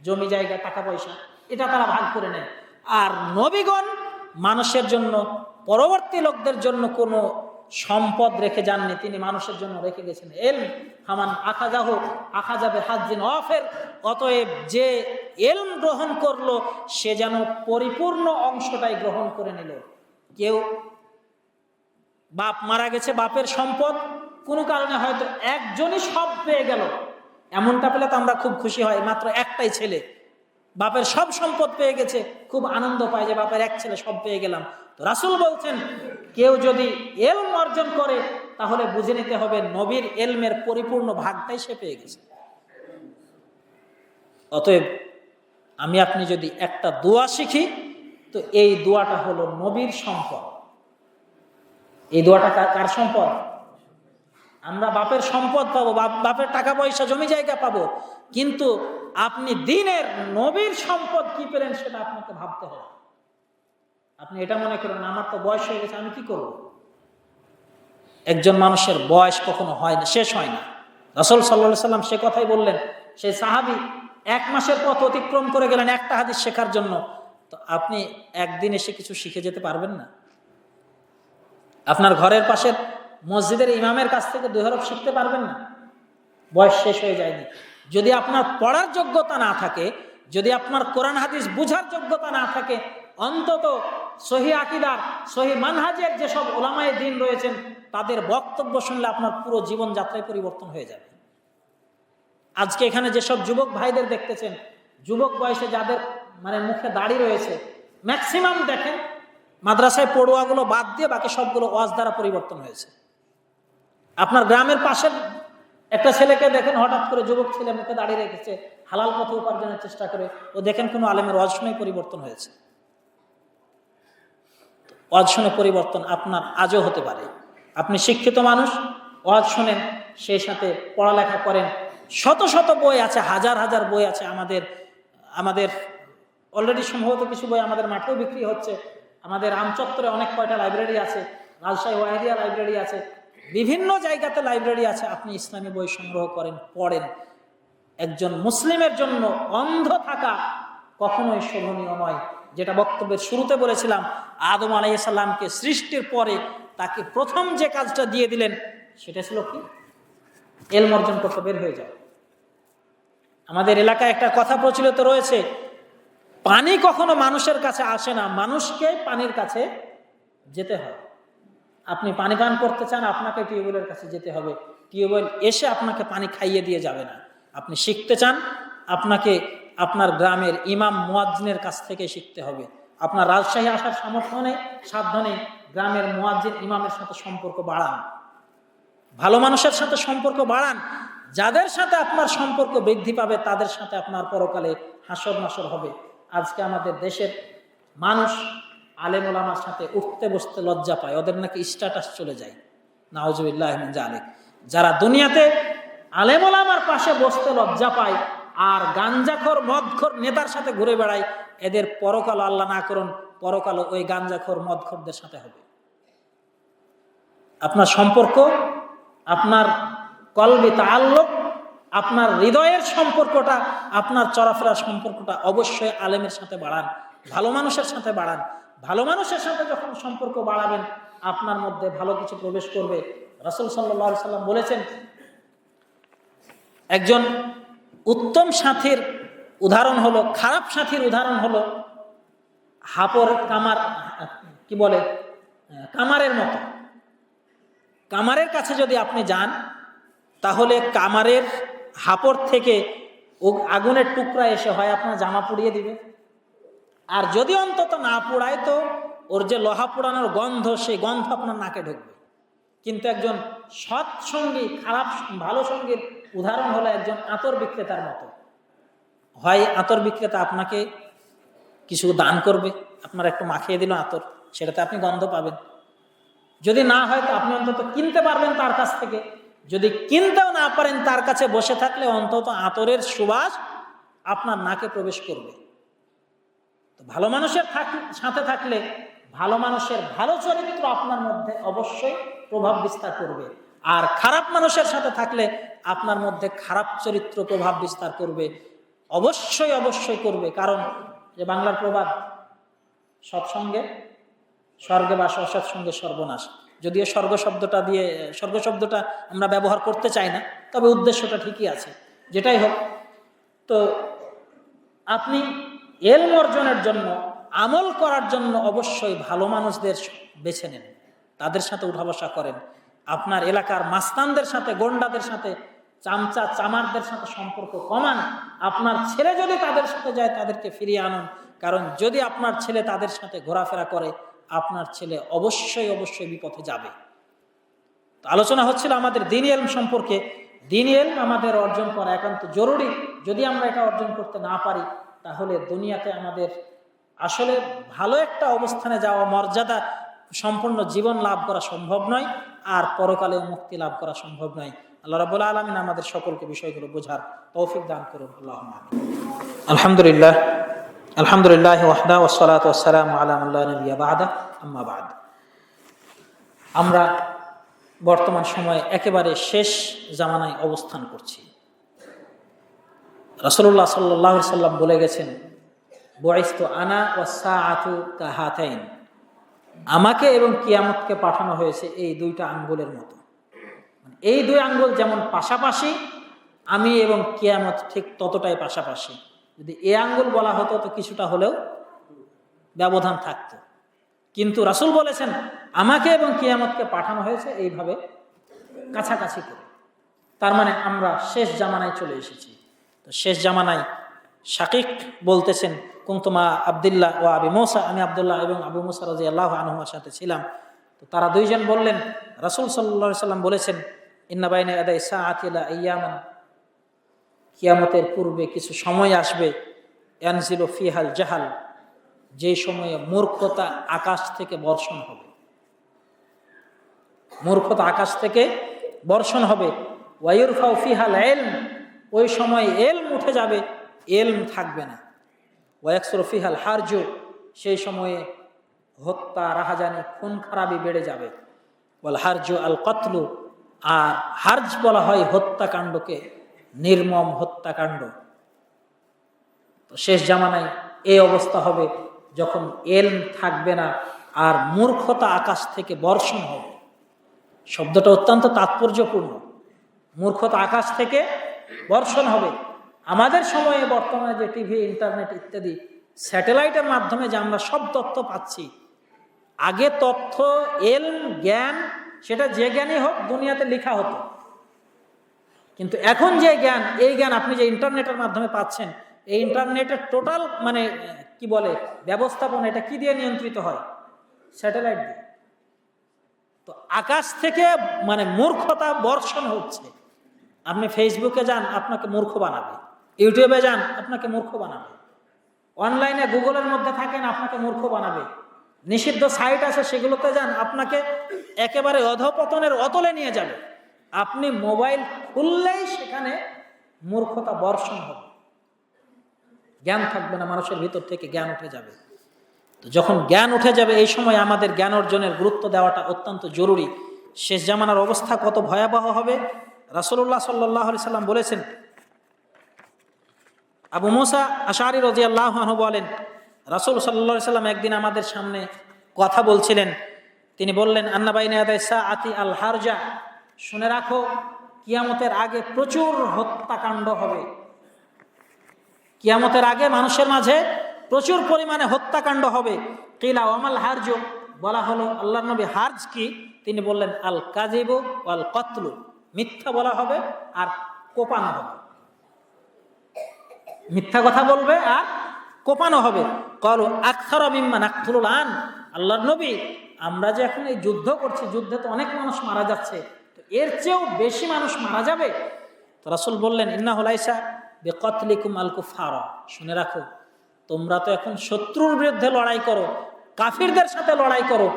জমি জায়গা, টাকা পয়সা, এটা তারা ভাগ করে নেয়। আর নবীগণ মানুষের জন্য, পরবর্তী লোকদের জন্য কোনো সম্পদ রেখে যাননি, তিনি মানুষের জন্য রেখে গেছেন ইলম। হামান আখাযাহু আখাযাবে হাজ্জিন ওয়াফির, অতএব যে ইলম গ্রহণ করলো সে যেন পরিপূর্ণ অংশটাই গ্রহণ করে নিল। কেউ বাপ মারা গেছে, বাপের সম্পদ কোনো কারণে হয়তো একজনই সব পেয়ে গেল, এমনটা পেলে তো আমরা খুব খুশি হই। মাত্র একটাই ছেলে, বাপের সব সম্পদ পেয়ে গেছে, খুব আনন্দ পায় যে বাপের এক ছেলে, সব পেয়ে গেলাম। তো রাসূল বলছেন কেউ যদি এলম অর্জন করে তাহলে বুঝে নিতে হবে নবীর এলমের পরিপূর্ণ ভাগটাই সে পেয়ে গেছে। অতএব আমি আপনি যদি একটা দোয়া শিখি তো এই দোয়াটা হলো নবীর সম্পদ। এই দোয়াটা কার সম্পদ? আমরা বাপের সম্পদ পাবো, বাপের টাকা পয়সা জমি জায়গা পাবো, কিন্তু আপনি দ্বীনের নবীর সম্পদ কি পেলেন সেটা আপনাকে ভাবতে হবে। আপনি এটা মনে করেন আমার তো বয়স হয়ে গেছে, আমি কি করব? একজন মানুষের বয়স কখনো হয় না, শেষ হয় না। রাসূল সাল্লাল্লাহু আলাইহি সাল্লাম সে কথাই বললেন। সেই সাহাবী 1 মাসের পথ অতিক্রম করে গেলেন একটা হাদিস শেখার জন্য। তো আপনি একদিন এসে কিছু শিখে যেতে পারবেন না? আপনার ঘরের পাশের মসজিদের ইমামের কাছ থেকে 2 হরফ শিখতে পারবেন না? বয়স শেষ হয়ে যায়নি। যদি আপনার পড়ার যোগ্যতা না থাকে, যদি আপনার কোরআন হাদিস বুঝার যোগ্যতা না থাকে, অন্তত সহি আকীদার, সহি মানহাজের যেসব উলামায়ে দ্বীন রয়েছেন তাদের বক্তব্য শুনলে আপনার পুরো জীবনযাত্রায় পরিবর্তন হয়ে যাবে। আজকে এখানে যেসব যুবক ভাইদের দেখতেছেন, যুবক বয়সে যাদের মুখে দাড়ি রয়েছে, ম্যাক্সিমাম দেখেন মাদ্রাসায় পড়ুয়াগুলো বাদ দিয়ে বাকি সবগুলো ওয়াজ দ্বারা পরিবর্তন হয়েছে। আপনার গ্রামের পাশের একটা ছেলেকে দেখেন, হঠাৎ করে যুবক ছেলে মুখে দাঁড়িয়ে রেখেছে, হালাল পথে উপার্জনের চেষ্টা করে, ও দেখেন কোনো আলেমের ওয়াজ শুনেই পরিবর্তন হয়েছে। ওয়াজ শুনে পরিবর্তন আপনার আজও হতে পারে। আপনি শিক্ষিত মানুষ, ওয়াজ শুনেন, সেই সাথে পড়ালেখা করেন, শত শত বই আছে, হাজার হাজার বই আছে। আমাদের অলরেডি সম্ভবত কিছু বই আমাদের মাঠেও বিক্রি হচ্ছে। আমাদের আমচত্বরে অনেক কয়টা লাইব্রেরি আছে, রাজশাহী ওয়াহিদিয়া লাইব্রেরি আছে, বিভিন্ন জায়গাতে লাইব্রেরি আছে। আপনি ইসলামী বই সংগ্রহ করেন, পড়েন। একজন মুসলিমের জন্য অন্ধ থাকা কখনোই শোভনীয় নয়। যেটা বক্তব্যের শুরুতে বলেছিলাম, আদম আলাইহিস সালামকে সৃষ্টির পরে তাকে প্রথম যে কাজটা দিয়ে দিলেন সেটা ছিল কি? ইলম অর্জন করতে বের হয়ে যাও। আমাদের এলাকায় একটা কথা প্রচলিত রয়েছে, পানি কখনো মানুষের কাছে আসে না, মানুষকে পানির কাছে যেতে হয়। আপনি পানি পান করতে চান, আপনাকে টিউবওয়েলের কাছে যেতে হবে। টিউবওয়েল এসে আপনাকে পানি খাইয়ে দিয়ে যাবে না। আপনি শিখতে চান, আপনাকে আপনার গ্রামের ইমাম মুয়াজ্জিনের কাছ থেকে শিখতে হবে। আপনার রাজশাহী আসার সামর্থ্য নেই, সাধ্য নেই, গ্রামের মুয়াজ্জিন ইমামের সাথে সম্পর্ক বাড়ান, ভালো মানুষের সাথে সম্পর্ক বাড়ান। যাদের সাথে আপনার সম্পর্ক বৃদ্ধি পাবে তাদের সাথে আপনার পরকালে হাসর নাসর হবে। আজকে আমাদের দেশের মানুষ আলেম ওলামার সাথে উঠতে বসতে লজ্জা পায়, ওদের নাকি স্ট্যাটাস চলে যায়। নাউজুবিল্লাহ মিন যালিক। যারা দুনিয়াতে আলেম ওলামার পাশে বসতে লজ্জা পায় আর গাঞ্জাখোর মদখোর নেতার সাথে ঘুরে বেড়ায়, এদের পরকাল আল্লাহ না করুন, পরকাল ওই গাঞ্জাখোর মদখোরদের সাথে হবে। আপনার সম্পর্ক, আপনার কলবি তাআল্লুক, আপনার হৃদয়ের সম্পর্কটা, আপনার চলাফেরার সম্পর্কটা অবশ্যই আলেমের সাথে বাড়ান, ভালো মানুষের সাথে বাড়ান। ভালো মানুষের সাথে যখন সম্পর্ক বাড়াবেন আপনার মধ্যে ভালো কিছু প্রবেশ করবে। রাসূল সাল্লাল্লাহু আলাইহি সাল্লাম বলেছেন, একজন উত্তম সাথীর উদাহরণ হলো, খারাপ সাথীর উদাহরণ হলো হাপর কামার, কি বলে, কামারের মতো। কামারের কাছে যদি আপনি যান তাহলে কামারের হাপড় থেকে আগুনের টুকরা এসে হয় আপনার জামা পুড়িয়ে দিবে, আর যদি অন্তত না পোড়ায় তো ওর যে লোহা পোড়ানোর গন্ধ, সেই গন্ধ আপনার নাকে ঢুকবে। কিন্তু একজন সৎ সঙ্গী খারাপ ভালো সঙ্গীর উদাহরণ হলো একজন আতর বিক্রেতার মতো। হয় আতর বিক্রেতা আপনাকে কিছু দান করবে, আপনার একটু মাখিয়ে দিল আতর, সেটাতে আপনি গন্ধ পাবেন। যদি না হয় তো আপনি অন্তত কিনতে পারবেন তার কাছ থেকে। যদি কিনতেও না পারেন, তার কাছে বসে থাকলে অন্তত আতরের সুবাস আপনার নাকে প্রবেশ করবে। তো ভালো মানুষের সাথে থাকলে ভালো মানুষের ভালো চরিত্র আপনার মধ্যে অবশ্যই প্রভাব বিস্তার করবে, আর খারাপ মানুষের সাথে থাকলে আপনার মধ্যে খারাপ চরিত্র প্রভাব বিস্তার করবে, অবশ্যই অবশ্যই করবে। কারণ যে বাংলার প্রবাদ, সৎসঙ্গে স্বর্গে বাস, অসৎসঙ্গে সর্বনাশ। যদিও স্বর্গ শব্দটা আমরা ব্যবহার করতে চাই না, তবে উদ্দেশ্যটা ঠিকই আছে। যেটাই হোক, তো আপনি ইলম অর্জনের জন্য আমল করার জন্য অবশ্যই ভালো মানুষদের বেছে নেন, তাদের সাথে উঠা বসা করেন। আপনার এলাকার মাস্তানদের সাথে, গন্ডাদের সাথে, চামচা চামারদের সাথে সম্পর্ক কমান। আপনার ছেলে যদি তাদের সাথে যায়, তাদেরকে ফিরিয়ে আনুন। কারণ যদি আপনার ছেলে তাদের সাথে ঘোরাফেরা করে, আপনার ছেলে অবশ্যই অবশ্যই বিপথে যাবে। আলোচনা হচ্ছিল আমাদের দ্বীনি ইলম সম্পর্কে। দ্বীনি ইলম আমাদের অর্জন করা একান্ত জরুরি। যদি আমরা এটা অর্জন করতে না পারি, তাহলে দুনিয়াতে আমাদের আসলে ভালো একটা অবস্থানে যাওয়া, মর্যাদা সম্পন্ন জীবন লাভ করা সম্ভব নয়, আর পরকালে মুক্তি লাভ করা সম্ভব নয়। আল্লাহ রাব্বুল আলামিন আমাদের সকলকে বিষয়গুলো বোঝার তৌফিক দান করুন। আল্লাহুম্মা আমিন। আলহামদুলিল্লাহ, আলহামদুলিল্লাহ ওয়াহদা ওয়াসসালাতু ওয়াসসালামু আলা মান লা নাবিয়্যা বা'দা, আম্মা বা'দ। আমরা বর্তমান সময়ে একেবারে শেষ জামানায় অবস্থান করছি। রাসূলুল্লাহ সাল্লাল্লাহু আলাইহি সাল্লাম বলে গেছেন, বুইসতু আনা ওয়াস-সাআতু কাহাতাইন, আমাকে এবং কিয়ামতকে পাঠানো হয়েছে এই দুইটা আঙ্গুলের মতো। এই দুই আঙ্গুল যেমন পাশাপাশি, আমি এবং কিয়ামত ঠিক ততটাই পাশাপাশি। যদি এই আঙ্গুল বলা হতো তো কিছুটা হলেও ব্যবধান থাকতো, কিন্তু রাসূল বলেছেন আমাকে এবং কিয়ামতকে পাঠানো হয়েছে এইভাবে কাছাকাছি করে। তার মানে আমরা শেষ জামানায় চলে এসেছি। তো শেষ জামানায় শাকিক বলতেছেন, কুনতুমা আব্দুল্লাহ ও আবি মুসা, আমি আব্দুল্লাহ এবং আবু মুসা রাদিয়াল্লাহু আনহুমার সাথে ছিলাম। তো তারা দুইজন বললেন, রাসূল সাল্লাল্লাহু আলাইহি সাল্লাম বলেছেন, ইন্না বাইনা ইয়াদাই সাআতি লা আইয়ামান, কিয়ামতের পূর্বে কিছু সময় আসবে, ইয়ানজিলু ফিহাল জাহাল, যে সময়ে মূর্খতা আকাশ থেকে বর্ষণ হবে। মূর্খতা আকাশ থেকে বর্ষণ হবে। ওয়ায়ুরফাউ ফিহাল ইলম, ওই সময় ইলম উঠে যাবে, ইলম থাকবে না। ওয়ায়াকসুরু ফিহাল হারজু, সেই সময়ে হত্যা, রাহাজানি, খুন খারাপি বেড়ে যাবে। ওয়াল হারজু আল কতলু, আর হার্জ বলা হয় হত্যাকাণ্ডকে, নির্মম হত্যাকাণ্ড। তো শেষ জামানায় এই অবস্থা হবে যখন ইলম থাকবে না আর মূর্খতা আকাশ থেকে বর্ষণ হবে। শব্দটা অত্যন্ত তাৎপর্যপূর্ণ। মূর্খতা আকাশ থেকে বর্ষণ হবে। আমাদের সময়ে বর্তমানে যে টিভি, ইন্টারনেট ইত্যাদি স্যাটেলাইটের মাধ্যমে যে আমরা সব তথ্য পাচ্ছি, আগে তথ্য, ইলম, জ্ঞান, সেটা যে জ্ঞানই হোক দুনিয়াতে লেখা হতো। কিন্তু এখন যে জ্ঞান, এই জ্ঞান আপনি যে ইন্টারনেটের মাধ্যমে পাচ্ছেন, এই ইন্টারনেটের টোটাল মানে কি বলে ব্যবস্থাপনা, এটা কি দিয়ে নিয়ন্ত্রিত হয়? স্যাটেলাইট দিয়ে। তো আকাশ থেকে মানে মূর্খতা বর্ষণ হচ্ছে। আপনি ফেসবুকে যান, আপনাকে মূর্খ বানাবে। ইউটিউবে যান, আপনাকে মূর্খ বানাবে। অনলাইনে গুগলের মধ্যে থাকেন, আপনাকে মূর্খ বানাবে। নিষিদ্ধ সাইট আছে, সেগুলোতে যান, আপনাকে একেবারে অধঃপতনের অতলে নিয়ে যাবে। আপনি মোবাইল খুললেই সেখানে মূর্খতা বর্ষণ হবে। জ্ঞান থাকবে না, মানুষের ভিতর থেকে জ্ঞান উঠে যাবে। তো যখন জ্ঞান উঠে যাবে, এই সময় আমাদের জ্ঞান অর্জনের গুরুত্ব দেওয়াটা অত্যন্ত জরুরি। শেষ জামানার অবস্থা কত ভয়াবহ হবে রাসূলুল্লাহ সাল্লাল্লাহু আলাইহি সাল্লাম বলেছেন। আবু মুসা আশআরী রাদিয়াল্লাহু আনহু বলেন, রাসূল সাল্লাল্লাহু আলাইহি সাল্লাম একদিন আমাদের সামনে কথা বলছিলেন। তিনি বললেন, আন্না বাইনা ইয়াদাই সাআতি আল হারজা, শুনে রাখো কিয়ামতের আগে প্রচুর হত্যাকাণ্ড হবে। কিয়ামতের আগে মানুষের মাঝে প্রচুর পরিমাণে হত্যাকাণ্ড হবে। কিলা ওয়ামাল হারজ, বলা হলো আল্লাহর নবী হার্জ কি? তিনি বললেন, আল কাযিবু ওয়াল কতলু, মিথ্যা বলা হবে আর কোপানো হবে। মিথ্যা কথা বলবে আর কোপানো হবে। ক্বালু আকসারা মিম্মা নাকতুলুল আন, আল্লাহর নবী আমরা যে এখন এই যুদ্ধ করছি, যুদ্ধে তো অনেক মানুষ মারা যাচ্ছে, তো এর চেয়েও বেশি মানুষ মারা যাবে। তো রাসূল বললেন, ইন্নাহু লাইসা বিকাতলিকুম আল কুফারা, শুনে রাখো তোমরা তো এখন শত্রুর বিরুদ্ধে লড়াই করো, কাফিরদের সাথে লড়াই করো,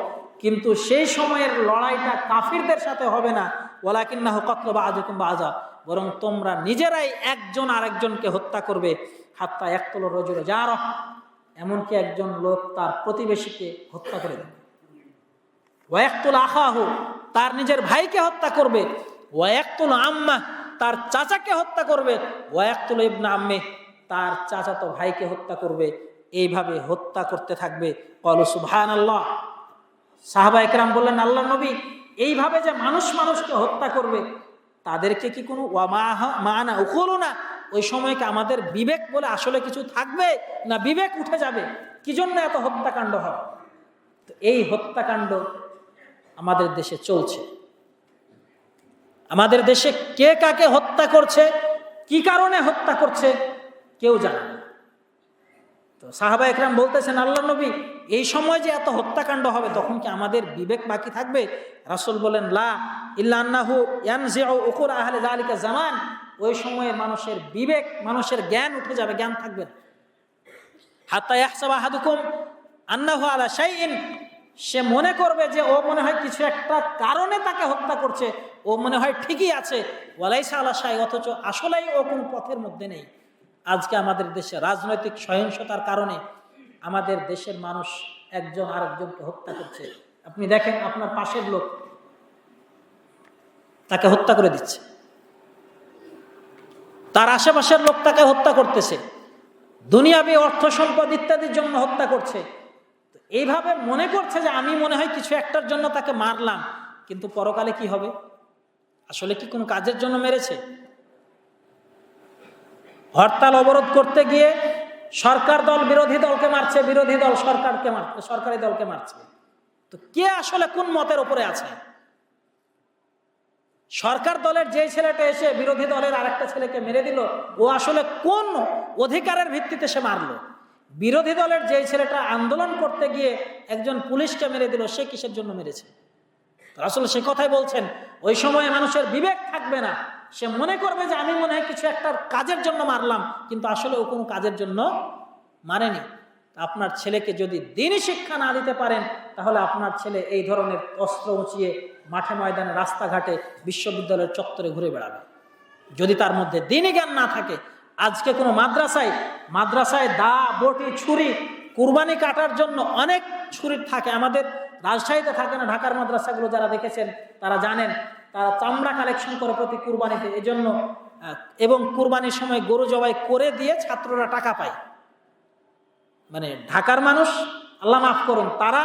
কিন্তু সেই সময়ের লড়াইটা কাফিরদের সাথে হবে না। ওয়ালাকিন্নাহু কাতলু বা'যুকুম বা'যা, বরং তোমরা নিজেরাই একজন আরেকজনকে হত্যা করবে। হাত্তা ইয়াকতুলুর রাজুলু জারাহ, এমনকি একজন লোক তার প্রতিবেশীকে হত্যা করে দেবে। ওয়া ইয়াকতুলু আখাহু, তার নিজের ভাইকে হত্যা করবে। ওয়া ইয়াকতুলু আম্মাহ, তার চাচাকে হত্যা করবে। ওয়া ইয়াকতুলু ইবনা আম্মি, তার চাচাতো ভাইকে হত্যা করবে। এইভাবে হত্যা করতে থাকবে। ক্বালু সুবহানাল্লাহ, সাহাবা একরাম বললেন, আল্লাহর নবী এইভাবে যে মানুষ মানুষকে হত্যা করবে, তাদেরকে কি কোনো মানা উকুলুনা, ওই সময়কে আমাদের বিবেক বলে আসলে কিছু থাকবে না বিবেক উঠে যাবে? কি জন্য এত হত্যাকাণ্ড হয়? তো এই হত্যাকাণ্ড আমাদের দেশে চলছে। আমাদের দেশে কে কাকে হত্যা করছে, কি কারণে হত্যা করছে, কেউ জানে না। তো সাহাবা একরাম বলতেছেন, আল্লাহ নবী, এই সময় যে এত হত্যাকাণ্ড হবে তখন কি আমাদের বিবেক বাকি থাকবে? রাসূল বলেন, লা ইল্লা আন্নাহু ইয়ানজিউ উকুল আহলি যালিকা জামান। ওই সময়ে মানুষের বিবেক, মানুষের জ্ঞান উঠে যাবে, জ্ঞান থাকবে না। হাত্তা ইয়াহসাবা আহাদুকুম আন্নাহু আলা শাইইন, সে মনে করবে যে ও মনে হয় কিছু একটা কারণে তাকে হত্যা করছে, ও মনে হয় ঠিকই আছে, ওয়ালাইসা আলা শাই, অথচ আসলেই ও কোন পথের মধ্যে নেই। আজকে আমাদের দেশে রাজনৈতিক সহিংসতার কারণে আমাদের দেশের মানুষ একজন আরেকজনকে হত্যা করছে। আপনি দেখেন, আপনার পাশের লোক তাকে হত্যা করে দিচ্ছে, তার আশেপাশের লোক তাকে হত্যা করতেছে, দুনিয়াবি অর্থ সম্পদ ইত্যাদির জন্য হত্যা করছে। এইভাবে মনে করছে যে আমি মনে হয় কিছু একটার জন্য তাকে মারলাম, কিন্তু পরকালে কি হবে? আসলে কি কোনো কাজের জন্য মেরেছে? হরতাল অবরোধ করতে গিয়ে সরকার দল বিরোধী দলকে মারছে, বিরোধী দল সরকারকে মারছে, সরকারি দলকে মারছে। তো কে আসলে কোন মতের উপরে আছে? সরকার দলের যে ছেলেটা এসে বিরোধী দলের আরেকটা ছেলেকে মেরে দিল, ও আসলে কোন অধিকারের ভিত্তিতে সে মারলো? বিরোধী দলের যে ছেলেটা আন্দোলন করতে গিয়ে একজন পুলিশকে মেরে দিল, সে কিসের জন্য মেরেছে? আসলে সে কথাই বলছেন, ওই সময়ে মানুষের বিবেক থাকবে না। সে মনে করবে যে আমি মনে হয় কিছু একটা কাজের জন্য মারলাম, কিন্তু আসলে ও কোনো কাজের জন্য মারেনি। আপনার ছেলেকে যদি দ্বীনি শিক্ষা না দিতে পারেন, তাহলে আপনার ছেলে এই ধরনের অস্ত্র উঁচিয়ে মাঠে ময়দানে, রাস্তাঘাটে, বিশ্ববিদ্যালয়ের চত্বরে ঘুরে বেড়াবে। যদি তার মধ্যে দ্বীনি জ্ঞান না থাকে। আজকে কোনো মাদ্রাসায় দা, বটি, ছুরি, কুরবানি কাটার জন্য অনেক ছুরি থাকে। আমাদের রাজশাহীতে থাকে না, ঢাকার মাদ্রাসাগুলো যারা দেখেছেন তারা জানেন, তারা চামড়া কালেকশন করে প্রতি কুরবানিতে, এজন্য এবং কুরবানির সময় গরু জবাই করে দিয়ে ছাত্ররা টাকা পায়। মানে ঢাকার মানুষ, আল্লাহ মাফ করুন, তারা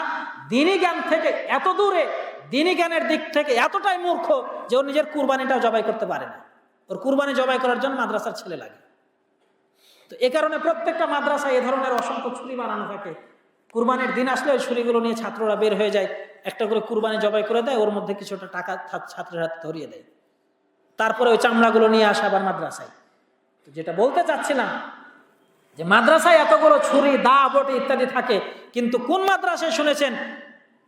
দ্বীনি জ্ঞান থেকে এত দূরে, দ্বীনি জ্ঞানের দিক থেকে এতটাই মূর্খ যে ও নিজের কুরবানিটাও জবাই করতে পারে না। ওর কুরবানি জবাই করার জন্য মাদ্রাসার ছেলে লাগে। তো এ কারণে প্রত্যেকটা মাদ্রাসায় এ ধরনের অসংখ্য ছুরি বানানো থাকে। কুরবানির দিন আসলে ওই ছুরিগুলো নিয়ে ছাত্ররা বের হয়ে যায়, একটা করে কুরবানি জবাই করে দেয়, ওর মধ্যে কিছুটা টাকা ছাত্রের হাতে ধরিয়ে দেয়, তারপরে ওই চামড়াগুলো নিয়ে আসে আবার মাদ্রাসায়। তো যেটা বলতে চাচ্ছিলাম, যে মাদ্রাসায় এতগুলো ছুরি, দা, বটি ইত্যাদি থাকে, কিন্তু কোন মাদ্রাসায় শুনেছেন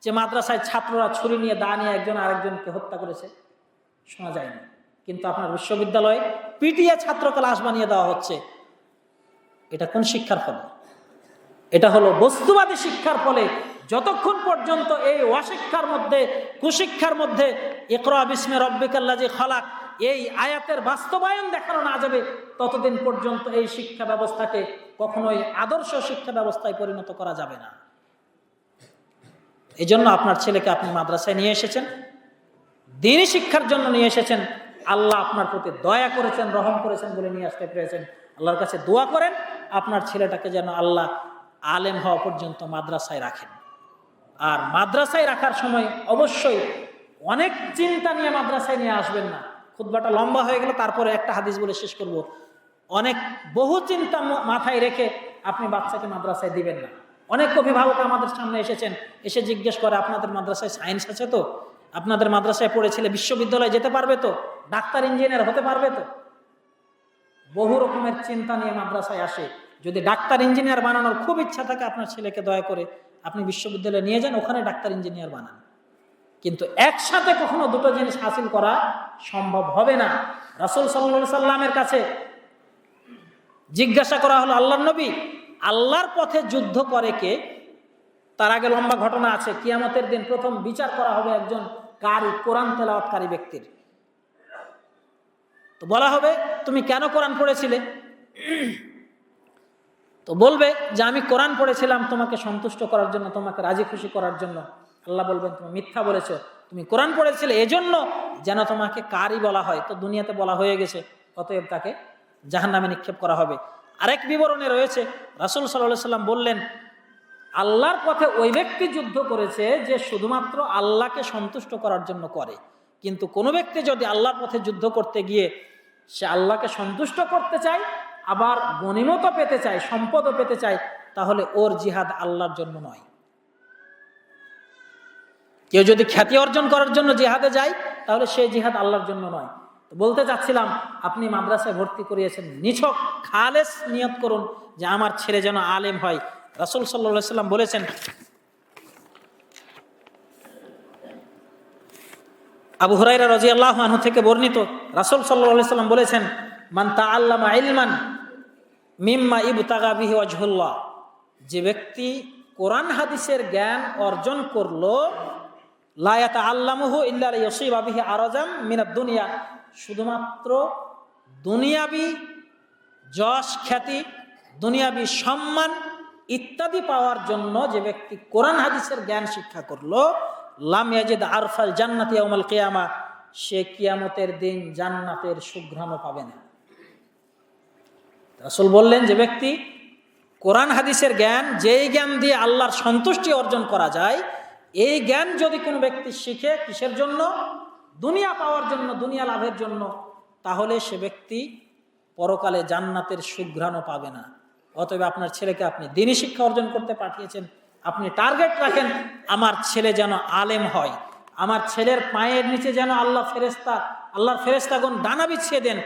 যে মাদ্রাসায় ছাত্ররা ছুরি নিয়ে, দা নিয়ে একজন আরেকজনকে হত্যা করেছে? শোনা যায়নি। কিন্তু আপনার বিশ্ববিদ্যালয়ে পিটিয়ে ছাত্রকে লাশ বানিয়ে দেওয়া হচ্ছে। এটা কোন শিক্ষার ফলে? এটা হলো বস্তুবাদী শিক্ষার ফলে। যতক্ষণ পর্যন্ত এই অশিক্ষার মধ্যে, কুশিক্ষার মধ্যে ইকরা বিস্মি রাব্বিকাল্লাযী খালাক এই আয়াতের বাস্তবায়ন দেখানো না যাবে, ততদিন পর্যন্ত এই শিক্ষা ব্যবস্থাকে কখনোই আদর্শ শিক্ষা ব্যবস্থায় পরিণত করা যাবে না। এই জন্য আপনার ছেলেকে আপনি মাদ্রাসায় নিয়ে এসেছেন, দ্বীনি শিক্ষার জন্য নিয়ে এসেছেন। আল্লাহ আপনার প্রতি দয়া করেছেন, রহম করেছেন বলে নিয়ে আসতে পেরেছেন। আল্লাহর কাছে দোয়া করেন আপনার ছেলেটাকে যেন আল্লাহ আলেম হওয়া পর্যন্ত মাদ্রাসায় রাখেন। আর মাদ্রাসায় রাখার সময় অবশ্যই অনেক চিন্তা নিয়ে মাদ্রাসায় নিয়ে আসবেন না। খুতবাটা লম্বা হয়ে গেল, তারপরে একটা হাদিস বলে শেষ করব। বহু চিন্তা মাথায় রেখে আপনি বাচ্চাকে মাদ্রাসায় দিবেন না। অনেক অভিভাবক আমাদের সামনে এসেছেন, এসে জিজ্ঞেস করে, আপনাদের মাদ্রাসায় সায়েন্স আছে তো? আপনাদের মাদ্রাসায় পড়ে ছেলে বিশ্ববিদ্যালয়ে যেতে পারবে তো? ডাক্তার, ইঞ্জিনিয়ার হতে পারবে তো? বহু রকমের চিন্তা নিয়ে মাদ্রাসায় আসে। যদি ডাক্তার, ইঞ্জিনিয়ার বানানোর খুব ইচ্ছা থাকে, আপনার ছেলেকে দয়া করে আপনি বিশ্ববিদ্যালয়ে নিয়ে যান, ওখানে ডাক্তার, ইঞ্জিনিয়ার বানান। কিন্তু একসাথে কখনো দুটো জিনিস হাসিল করা সম্ভব হবে না। রাসূল সাল্লাল্লাহু আলাইহি সাল্লামের কাছে জিজ্ঞাসা করা হলো, আল্লাহর নবী, আল্লাহর পথে যুদ্ধ করে কে? তার আগে লম্বা ঘটনা আছে। কিয়ামতের দিন প্রথম বিচার করা হবে একজন কারি, কোরআন তেলাওয়াতকারী ব্যক্তির। তো বলা হবে, তুমি কেন কোরআন পড়েছিলে? তো বলবে যে আমি কোরআন পড়েছিলাম তোমাকে সন্তুষ্ট করার জন্য, তোমাকে রাজি খুশি করার জন্য। আল্লাহ বলবেন, তুমি মিথ্যা বলেছো, তুমি কোরআন পড়েছিলে এজন্য যেন তোমাকে কারি বলা হয়। তো দুনিয়াতে বলা হয়ে গেছে, অতএব তাকে জাহান্নামে নিক্ষেপ করা হবে। আরেক বিবরণে রয়েছে, রাসূল সাল্লাল্লাহু আলাইহি সাল্লাম বললেন, আল্লাহর পথে ওই ব্যক্তি যুদ্ধ করেছে যে শুধুমাত্র আল্লাহকে সন্তুষ্ট করার জন্য করে। কিন্তু কোনো ব্যক্তি যদি আল্লাহর পথে যুদ্ধ করতে গিয়ে সে আল্লাহকে সন্তুষ্ট করতে চায়, আবার গনিমতও পেতে চায়, সম্পদও পেতে চায়, তাহলে ওর জিহাদ আল্লাহর জন্য নয়। কেউ যদি খ্যাতি অর্জন করার জন্য জিহাদে যায় তাহলে সেই জিহাদ আল্লাহর জন্য নয়। তো বলতে চাচ্ছিলাম, আপনি মাদ্রাসায় ভর্তি করিয়েছেন, নিছক খালেস নিয়ত করুন যে আমার ছেলে যেন আলেম হয়। রাসূল সাল্লাল্লাহু আলাইহি সাল্লাম বলেছেন, আবু হুরায়রা রাদিয়াল্লাহু আনহু থেকে বর্ণিত, রাসূল সাল্লাল্লাহু আলাইহি সাল্লাম বলেছেন, মান তাআল্লামা ইলমান মিম্মা ইবতাগা বিহি ওয়াজহুল্লাহ, যে ব্যক্তি কোরআন হাদিসের জ্ঞান অর্জন করলো, লা ইয়াতাআল্লামুহু ইল্লা লিয়ুসিবা বিহি আরাজাম মিনাদ দুনিয়া, শুধুমাত্র দুনিয়াবি যশ খ্যাতি, দুনিয়াবি সম্মান ইত্যাদি পাওয়ার জন্য যে ব্যক্তি কোরআন হাদিসের জ্ঞান শিক্ষা করলো, লাম ইয়াজিদ আরফাল জান্নাতি ইয়াউমাল কিয়ামা, সে কিয়ামতের দিন জান্নাতের সুঘ্রাণও পাবে না। রাসূল বললেন, যে ব্যক্তি কোরআন হাদিসের জ্ঞান, যেই জ্ঞান দিয়ে আল্লাহর সন্তুষ্টি অর্জন করা যায়, এই জ্ঞান যদি কোনো ব্যক্তি শিখে কিসের জন্য? দুনিয়া পাওয়ার জন্য, দুনিয়া লাভের জন্য, তাহলে সে ব্যক্তি পরকালে জান্নাতের সুঘ্রাণও পাবে না। অতএব আপনার ছেলেকে আপনি দ্বীনি শিক্ষা অর্জন করতে পাঠিয়েছেন, আপনি টার্গেট রাখেন আমার ছেলে যেন আলেম হয়, আমার ছেলের পায়ের নিচে যেন আল্লাহর ফেরেশতাগণ ডানা বিছিয়ে দেন,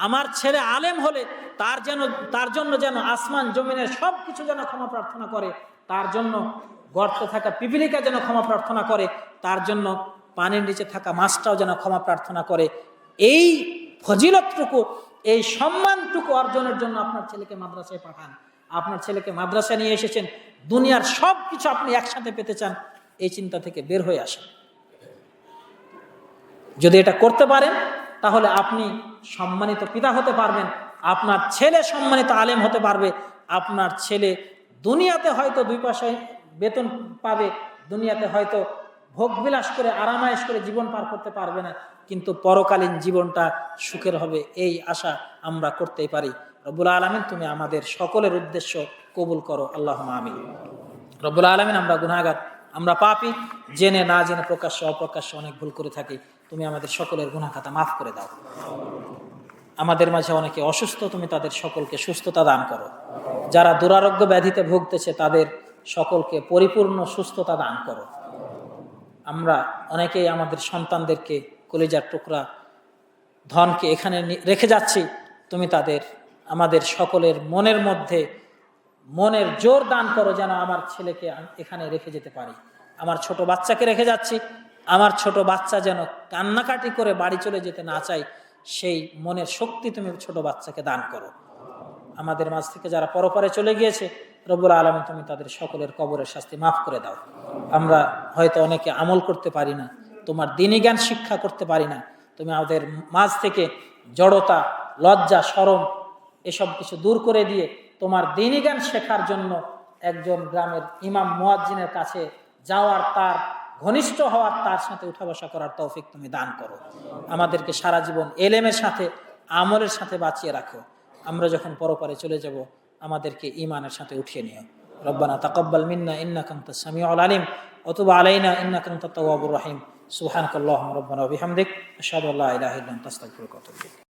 আমার ছেলে আলেম হলে তার জন্য যেন আসমান জমিনের সব কিছু যেন ক্ষমা প্রার্থনা করে, তার জন্য গর্তে থাকা পিপিলিকা যেন ক্ষমা প্রার্থনা করে, তার জন্য পানির নিচে থাকা মাছটাও যেন ক্ষমা প্রার্থনা করে। এই ফজিলতটুকু, এই সম্মানটুকু অর্জনের জন্য আপনার ছেলেকে মাদ্রাসায় পাঠান। আপনার ছেলেকে মাদ্রাসায় নিয়ে এসেছেন, দুনিয়ার সব কিছু আপনি একসাথে পেতে চান, এই চিন্তা থেকে বের হয়ে আসেন। যদি এটা করতে পারেন তাহলে আপনি সম্মানিত পিতা হতে পারবেন, আপনার ছেলে সম্মানিত আলেম হতে পারবে। আপনার ছেলে দুনিয়াতে হয়তো 2 পয়সায় বেতন পাবে, দুনিয়াতে হয়তো ভোগবিলাস করে আরামায়েশ করে জীবন পার করতে পারবে না, কিন্তু পরকালীন জীবনটা সুখের হবে, এই আশা আমরা করতেই পারি। রব্বুল আলামিন তুমি আমাদের সকলের উদ্দেশ্য কবুল করো, আল্লাহুম্মা আমিন। রব্বুল আলামিন, আমরা গুনাহগার, আমরা পাপী, জেনে না জেনে প্রকাশ্য অপ্রকাশ্য অনেক ভুল করে থাকি, তুমি আমাদের সকলের গুনাহ খাতা মাফ করে দাও। আমাদের মাঝে অনেকে অসুস্থ, তুমি তাদের সকলকে সুস্থতা দান করো। যারা দুরারোগ্য ব্যাধিতে ভুগতেছে তাদের সকলকে পরিপূর্ণ সুস্থতা দান করো। আমরা অনেকেই আমাদের সন্তানদেরকে, কলিজার টুকরা ধনকে এখানে রেখে যাচ্ছি, তুমি আমাদের সকলের মনের মধ্যে মনের জোর দান করো, যেন আমার ছেলেকে এখানে রেখে যেতে পারি। আমার ছোট বাচ্চাকে রেখে যাচ্ছি, আমার ছোট বাচ্চা যেন কান্নাকাটি করে বাড়ি চলে যেতে না চাই, সেই মনের শক্তি তুমি ছোট বাচ্চাকে দান করো। আমাদের মাঝ থেকে যারা পরপারে চলে গিয়েছে, রব্বুল আলামিন তুমি তাদের সকলের কবরের শাস্তি মাফ করে দাও। আমরা হয়তো অনেকে আমল করতে পারি না, তোমার দ্বীনি জ্ঞান শিক্ষা করতে পারি না, তুমি আমাদের মাঝ থেকে জড়তা, লজ্জা, শরম এসব কিছু দূর করে দিয়ে তোমার দ্বীনি জ্ঞান শেখার জন্য একজন গ্রামের ইমাম মুয়াজ্জিনের কাছে যাওয়ার, তার ঘনিষ্ঠ হওয়ার, তার সাথে উঠা বসা করার তৌফিক তুমি দান করো। আমাদেরকে সারা জীবন এলেমের সাথে, আমলের সাথে বাঁচিয়ে রাখো। আমরা যখন পরপারে চলে যাব, আমাদেরকে ঈমানের সাথে উঠিয়ে নিও। রব্বানা তাকাব্বাল মিন্না ইন্নাকা আনতাস সামিউল আলিম ওয়া তুব আলাইনা ইন্নাকা আনতাত তাওয়াবুর রহিম। সুবহানাকাল্লাহুম্মা রাব্বানা ওয়া বিহামদিক আশহাদু আল্লা ইলাহা ইল্লা আনতা আস্তাগফিরুকা ওয়া আতুবু ইলাইক।